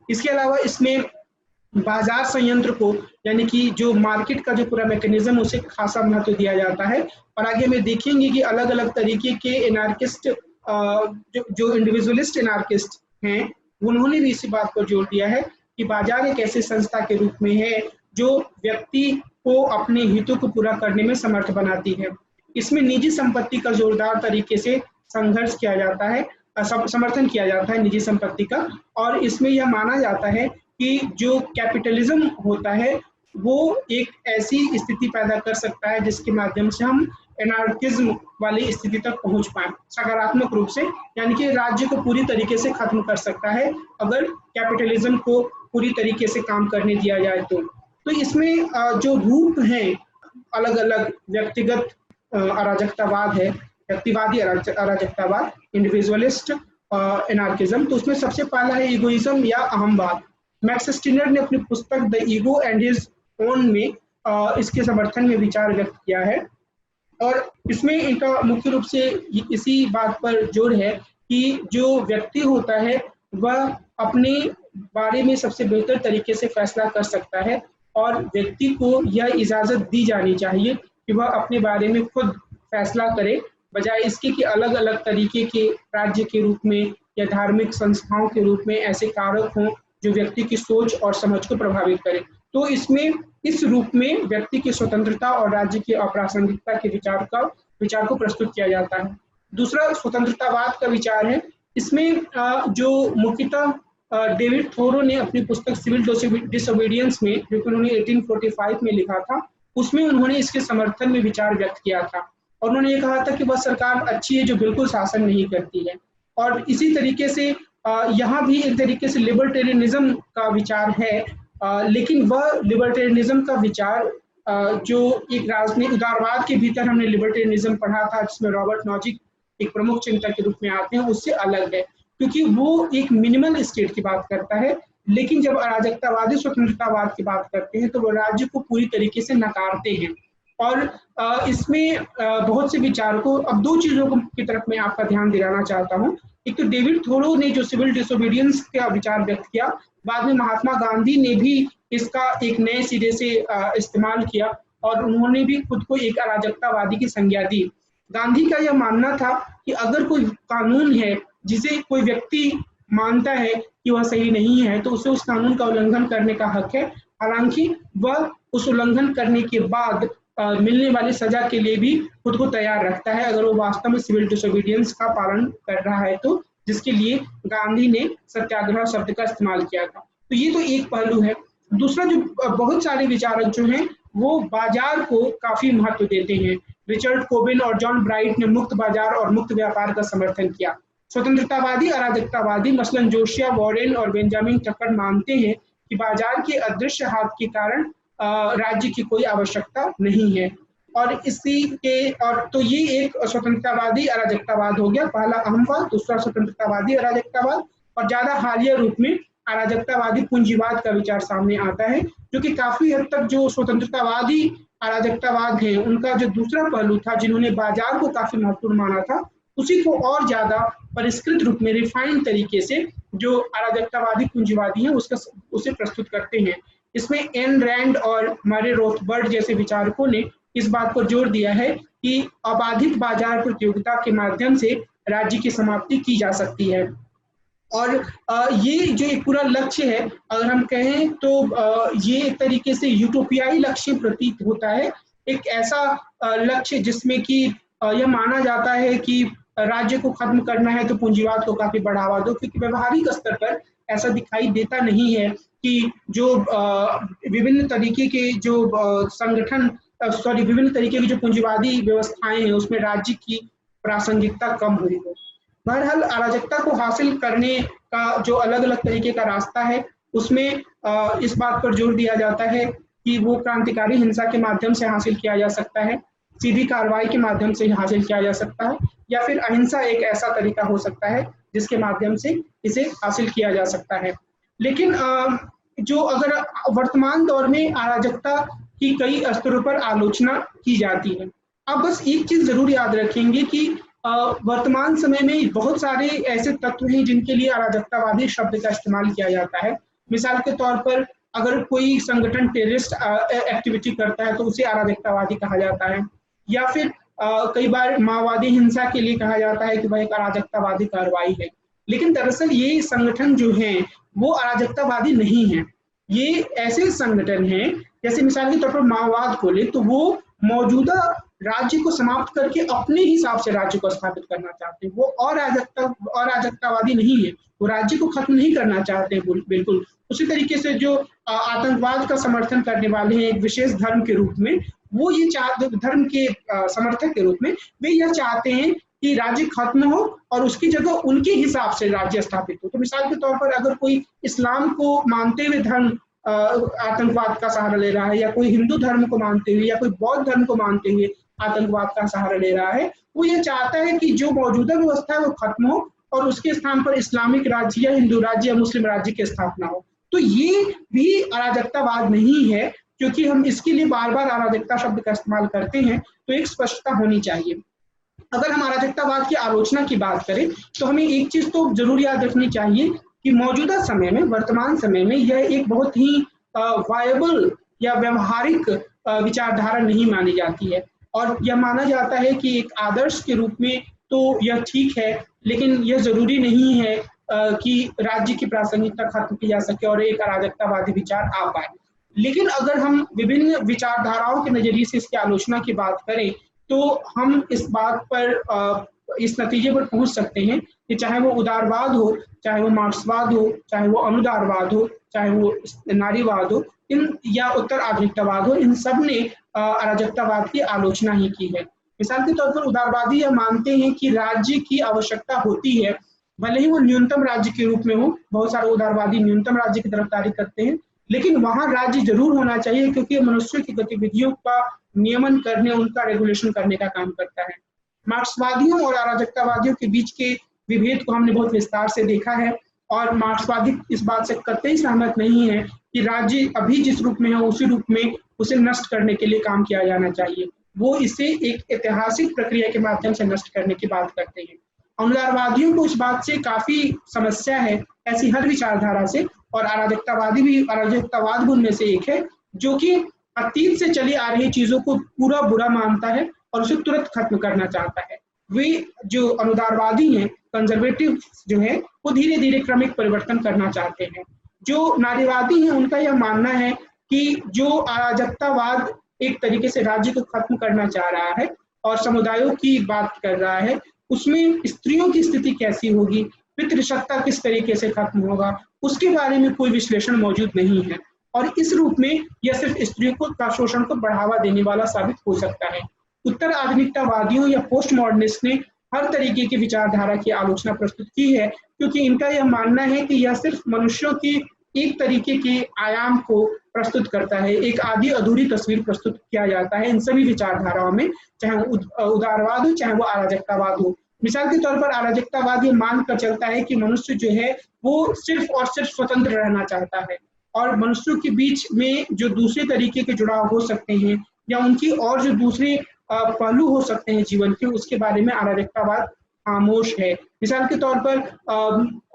इसके अलावा इसमें बाजार संयंत्र को, यानी कि जो मार्केट का जो पूरा मैकेनिज्म, उसे खासा महत्व दिया जाता है। और आगे में देखेंगे कि अलग अलग तरीके के एनार्किस्ट, जो इंडिविजुअलिस्ट एनार्किस्ट हैं, उन्होंने भी इसी बात पर जोर दिया है कि बाजार एक ऐसी संस्था के रूप में है जो व्यक्ति को अपने हितों को पूरा करने में समर्थ बनाती है। इसमें निजी संपत्ति का जोरदार तरीके से संघर्ष किया जाता है, समर्थन किया जाता है निजी संपत्ति का। और इसमें यह माना जाता है कि जो कैपिटलिज्म होता है वो एक ऐसी स्थिति पैदा कर सकता है जिसके माध्यम से हम एनार्किज्म वाली स्थिति तक पहुंच पाए सकारात्मक रूप से, यानी कि राज्य को पूरी तरीके से खत्म कर सकता है अगर कैपिटलिज्म को पूरी तरीके से काम करने दिया जाए तो इसमें जो रूप हैं अलग अलग, व्यक्तिगत अराजकतावाद है, व्यक्तिवादी अराजकतावाद, इंडिविजुअलिस्ट एनार्किज्म। तो उसमें सबसे पहला है इगोइज्म या अहमवाद। मैक्स स्टिनर ने अपनी पुस्तक the ego and his own में इसके समर्थन में विचार व्यक्त किया है और इसमें इनका मुख्य रूप से इसी बात पर जोर है कि जो व्यक्ति होता है वह अपने बारे में सबसे बेहतर तरीके से फैसला कर सकता है और व्यक्ति को यह इजाजत दी जानी चाहिए कि वह अपने बारे में खुद फैसला करे, बजाय इसके कि अलग अलग तरीके के राज्य के रूप में या धार्मिक संस्थाओं के रूप में ऐसे कारक हों जो व्यक्ति की सोच और समझ को प्रभावित करें। तो इसमें इस रूप में व्यक्ति की स्वतंत्रता और राज्य की अप्रासंगिकता के विचार को प्रस्तुत किया जाता है। दूसरा स्वतंत्रतावाद का विचार है। इसमें जो मुख्यतः डेविड थोरो ने अपनी पुस्तक सिविल डिसोबीडियंस में, जो कि उन्होंने 1845 में लिखा था, उसमें उन्होंने इसके समर्थन में विचार व्यक्त किया था और उन्होंने ये कहा था कि वह सरकार अच्छी है जो बिल्कुल शासन नहीं करती है। और इसी तरीके से यहाँ भी एक तरीके से लिबर्टेरियनिज्म का विचार है, लेकिन वह लिबर्टेरियनिज्म का विचार जो एक राजनीतिक उदारवाद के भीतर हमने लिबर्टेरियनिज्म पढ़ा था जिसमें रॉबर्ट नॉजिक एक प्रमुख चिंतक के रूप में आते हैं, उससे अलग है क्योंकि वो एक मिनिमल स्टेट की बात करता है। लेकिन जब अराजकतावादी स्वतंत्रतावाद की बात करते हैं तो वो राज्य को पूरी तरीके से नकारते हैं। और इसमें बहुत से विचारकों, अब दो चीजों की तरफ मैं आपका ध्यान दिलाना चाहता हूँ। एक तो डेविड थोरो ने जो सिविल डिसोबीडियंस का विचार व्यक्त किया, बाद में महात्मा गांधी ने भी इसका एक नए सिरे से इस्तेमाल किया और उन्होंने भी खुद को एक अराजकतावादी की संज्ञा दी। गांधी का यह मानना था कि अगर कोई कानून है जिसे कोई व्यक्ति मानता है कि वह सही नहीं है तो उसे उस कानून का उल्लंघन करने का हक है, हालांकि वह उस उल्लंघन करने के बाद मिलने वाली सजा के लिए भी खुद को तैयार रखता है अगर वो वास्तव में सिविल डिसोबीडियंस का पालन कर रहा है तो, जिसके लिए गांधी ने सत्याग्रह शब्द का इस्तेमाल किया था। तो ये तो एक पहलू है। दूसरा, जो बहुत सारे विचारक जो हैं वो बाजार को काफी महत्व देते हैं। रिचर्ड कोबिन और जॉन ब्राइट ने मुक्त बाजार और मुक्त व्यापार का समर्थन किया। स्वतंत्रतावादी अराजकतावादी मसलन जोशिया वॉरेन और बेंजामिन टकर मानते हैं कि बाजार के अदृश्य हाथ के कारण राज्य की कोई आवश्यकता नहीं है। और इसी के और तो ये एक स्वतंत्रतावादी अराजकतावाद हो गया, पहला अहमवाद, दूसरा स्वतंत्रतावादी अराजकतावाद। और ज्यादा हालिया रूप में अराजकतावादी पूंजीवाद का विचार सामने आता है, जो कि काफी हद तक जो स्वतंत्रतावादी अराजकतावाद है उनका जो दूसरा पहलू था, जिन्होंने बाजार को काफी महत्वपूर्ण माना था, उसी को और ज्यादा परिष्कृत रूप में रिफाइंड तरीके से जो अराजकतावादी पूंजीवादी है उसे प्रस्तुत करते हैं। इसमें एन रैंड और मारे रोथबर्ड जैसे विचारकों ने इस बात पर जोर दिया है कि अबाधित बाजार प्रतियोगिता के माध्यम से राज्य की समाप्ति की जा सकती है। और ये जो एक पूरा लक्ष्य है, अगर हम कहें तो ये एक तरीके से यूटोपियाई लक्ष्य प्रतीत होता है, एक ऐसा लक्ष्य जिसमें कि यह माना जाता है कि राज्य को खत्म करना है तो पूंजीवाद को काफी बढ़ावा दो, क्योंकि व्यवहारिक स्तर पर ऐसा दिखाई देता नहीं है कि जो विभिन्न तरीके के जो संगठन विभिन्न तरीके की जो पूंजीवादी व्यवस्थाएं हैं उसमें राज्य की प्रासंगिकता कम हुई हो। बहरहाल अराजकता को हासिल करने का जो अलग अलग तरीके का रास्ता है उसमें इस बात पर जोर दिया जाता है कि वो क्रांतिकारी हिंसा के माध्यम से हासिल किया जा सकता है, सीधी कार्रवाई के माध्यम से हासिल किया जा सकता है, या फिर अहिंसा एक ऐसा तरीका हो सकता है जिसके माध्यम से इसे हासिल किया जा सकता है। लेकिन जो अगर वर्तमान दौर में अराजकता की कई स्तरों पर आलोचना की जाती है, अब बस एक चीज जरूर याद रखेंगे कि वर्तमान समय में बहुत सारे ऐसे तत्व हैं जिनके लिए अराजकतावादी शब्द का इस्तेमाल किया जाता है। मिसाल के तौर पर अगर कोई संगठन टेररिस्ट एक्टिविटी करता है तो उसे अराजकतावादी कहा जाता है, या फिर कई बार माओवादी हिंसा के लिए कहा जाता है कि वह एक अराजकतावादी कार्रवाई है। लेकिन दरअसल ये संगठन जो हैं वो अराजकतावादी नहीं है। ये ऐसे संगठन हैं, जैसे मिसाल के तौर पर माओवाद को ले तो वो मौजूदा राज्य को समाप्त करके अपने हिसाब से राज्य को स्थापित करना चाहते हैं। वो अराजकतावादी नहीं है, वो राज्य को खत्म नहीं करना चाहते हैं बिल्कुल। उसी तरीके से जो आतंकवाद का समर्थन करने वाले हैं एक विशेष धर्म के रूप में, वो ये धर्म के समर्थक के रूप में वे यह चाहते हैं कि राज्य खत्म हो और उसकी जगह उनके हिसाब से राज्य स्थापित हो। तो मिसाल के तौर पर अगर कोई इस्लाम को मानते हुए धर्म आतंकवाद का सहारा ले रहा है, या कोई हिंदू धर्म को मानते हुए या कोई बौद्ध धर्म को मानते हुए आतंकवाद का सहारा ले रहा है, वो ये चाहता है कि जो मौजूदा व्यवस्था है वो खत्म हो और उसके स्थान पर इस्लामिक राज्य या हिंदू राज्य या मुस्लिम राज्य की स्थापना हो। तो ये भी अराजकतावाद नहीं है, क्योंकि हम इसके लिए बार बार अराजकता शब्द का इस्तेमाल करते हैं, तो एक स्पष्टता होनी चाहिए। अगर हम अराजकतावाद की आलोचना की बात करें तो हमें एक चीज तो जरूर याद रखनी चाहिए कि मौजूदा समय में, वर्तमान समय में यह एक बहुत ही वायबल या व्यवहारिक विचारधारा नहीं मानी जाती है, और यह माना जाता है कि एक आदर्श के रूप में तो यह ठीक है, लेकिन यह जरूरी नहीं है कि राज्य की प्रासंगिकता खत्म की जा सके और एक अराजकतावादी विचार आ पाए। लेकिन अगर हम विभिन्न विचारधाराओं के नजरिए से इसकी आलोचना की बात करें तो हम इस बात पर इस नतीजे पर पहुंच सकते हैं कि चाहे वो उदारवाद हो, चाहे वो मार्क्सवाद हो, चाहे वो अनुदारवाद हो, चाहे वो नारीवाद हो, इन या उत्तर आधुनिकतावाद हो, इन सब ने अराजकतावाद की आलोचना ही की है। मिसाल के तौर पर उदारवादी यह मानते हैं कि राज्य की आवश्यकता होती है, भले ही वो न्यूनतम राज्य के रूप में हो। बहुत सारे उदारवादी न्यूनतम राज्य की तरफदारी करते हैं, लेकिन वहां राज्य जरूर होना चाहिए, क्योंकि मनुष्य की गतिविधियों का नियमन करने, उनका रेगुलेशन करने का काम करता है। मार्क्सवादियों और अराजकतावादियों के बीच के विभेद को हमने बहुत विस्तार से देखा है, और मार्क्सवादी इस बात से कतई सहमत नहीं है कि राज्य अभी जिस रूप में है उसी रूप में उसे नष्ट करने के लिए काम किया जाना चाहिए। वो इसे एक ऐतिहासिक प्रक्रिया के माध्यम से नष्ट करने की बात करते हैं। अनुदारवादियों को इस बात से काफी समस्या है, ऐसी हर विचारधारा से, और अराजकतावादी भी, अराजकतावाद भी उनमें से एक है जो कि अतीत से चली आ रही चीजों को पूरा बुरा मानता है और उसे तुरंत खत्म करना चाहता है। वे जो अनुदारवादी हैं, कंजर्वेटिव जो है, वो धीरे धीरे क्रमिक परिवर्तन करना चाहते हैं। जो नारीवादी हैं उनका यह मानना है कि जो अराजकतावाद एक तरीके से राज्य को खत्म करना चाह रहा है और समुदायों की बात कर रहा है, उसमें स्त्रियों की स्थिति कैसी होगी, पितृसत्ता किस तरीके से खत्म होगा, उसके बारे में कोई विश्लेषण मौजूद नहीं है, और इस रूप में यह सिर्फ स्त्रियों को का शोषण को बढ़ावा देने वाला साबित हो सकता है। उत्तर आधुनिकतावादियों या पोस्ट मॉडर्निस्ट ने हर तरीके की विचारधारा की आलोचना प्रस्तुत की है, क्योंकि इनका यह मानना है कि यह सिर्फ मनुष्यों की एक तरीके के आयाम को प्रस्तुत करता है, एक आधी अधूरी तस्वीर प्रस्तुत किया जाता है इन सभी विचारधाराओं में, चाहे वो उदारवाद हो चाहे वो अराजकतावाद हो। मिसाल के तौर पर अराजकतावाद ये मानकर चलता है कि मनुष्य जो है वो सिर्फ और सिर्फ स्वतंत्र रहना चाहता है, और मनुष्यों के बीच में जो दूसरे तरीके के जुड़ाव हो सकते हैं या उनकी और जो दूसरे पहलू हो सकते हैं जीवन के, उसके बारे में अराजकतावाद खामोश है। मिसाल के तौर पर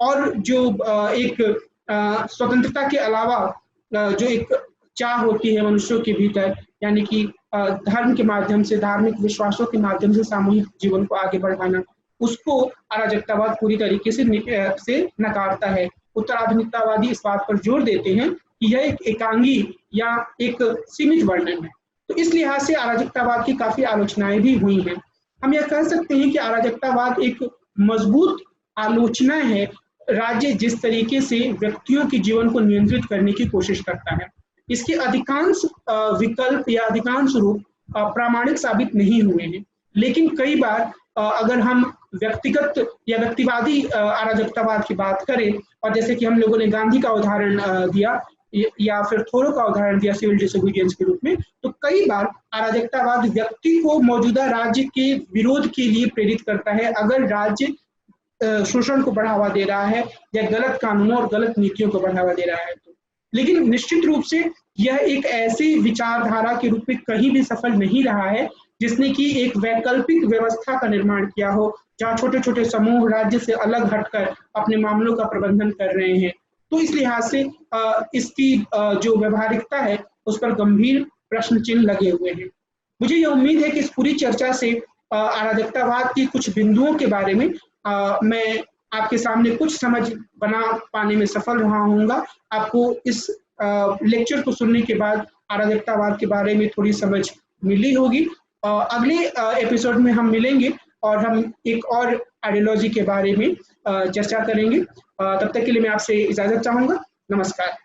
और जो एक स्वतंत्रता के अलावा जो एक चाह होती है मनुष्यों के भीतर, यानी कि धर्म के माध्यम से, धार्मिक विश्वासों के माध्यम से सामूहिक जीवन को आगे बढ़ाना, उसको अराजकतावाद पूरी तरीके से नकारता है। उत्तराधुनिकतावादी इस बात पर जोर देते हैं कि यह एक एकांगी या एक सीमित वर्णन है। तो इस लिहाज से अराजकतावाद की काफी आलोचनाएं भी हुई हैं। हम यह कह सकते हैं कि अराजकतावाद एक मजबूत आलोचना है राज्य जिस तरीके से व्यक्तियों के जीवन को नियंत्रित करने की कोशिश करता है। इसके अधिकांश विकल्प या अधिकांश रूप प्रामाणिक साबित नहीं हुए हैं, लेकिन कई बार अगर हम व्यक्तिगत या व्यक्तिवादी अराजकतावाद की बात करें, और जैसे कि हम लोगों ने गांधी का उदाहरण दिया या फिर थोरो का उदाहरण दिया सिविल डिसोबीडियंस के रूप में, तो कई बार अराजकतावाद व्यक्ति को मौजूदा राज्य के विरोध के लिए प्रेरित करता है अगर राज्य शोषण को बढ़ावा दे रहा है या गलत कानूनों और गलत नीतियों को बढ़ावा दे रहा है। तो लेकिन निश्चित रूप से यह एक ऐसी विचारधारा के रूप में कहीं भी सफल नहीं रहा है जिसने कि एक वैकल्पिक व्यवस्था का निर्माण किया हो, जहाँ छोटे छोटे समूह राज्य से अलग हटकर अपने मामलों का प्रबंधन कर रहे हैं। तो इस लिहाज से इसकी जो व्यवहारिकता है उस पर गंभीर प्रश्न चिन्ह लगे हुए हैं। मुझे ये उम्मीद है कि इस पूरी चर्चा से अराजकतावाद की कुछ बिंदुओं के बारे में मैं आपके सामने कुछ समझ बना पाने में सफल रहा हूँगा। आपको इस लेक्चर को सुनने के बाद अराजकतावाद के बारे में थोड़ी समझ मिली होगी। अगले एपिसोड में हम मिलेंगे और हम एक और आइडियोलॉजी के बारे में चर्चा करेंगे। तब तक के लिए मैं आपसे इजाजत चाहूंगा। नमस्कार।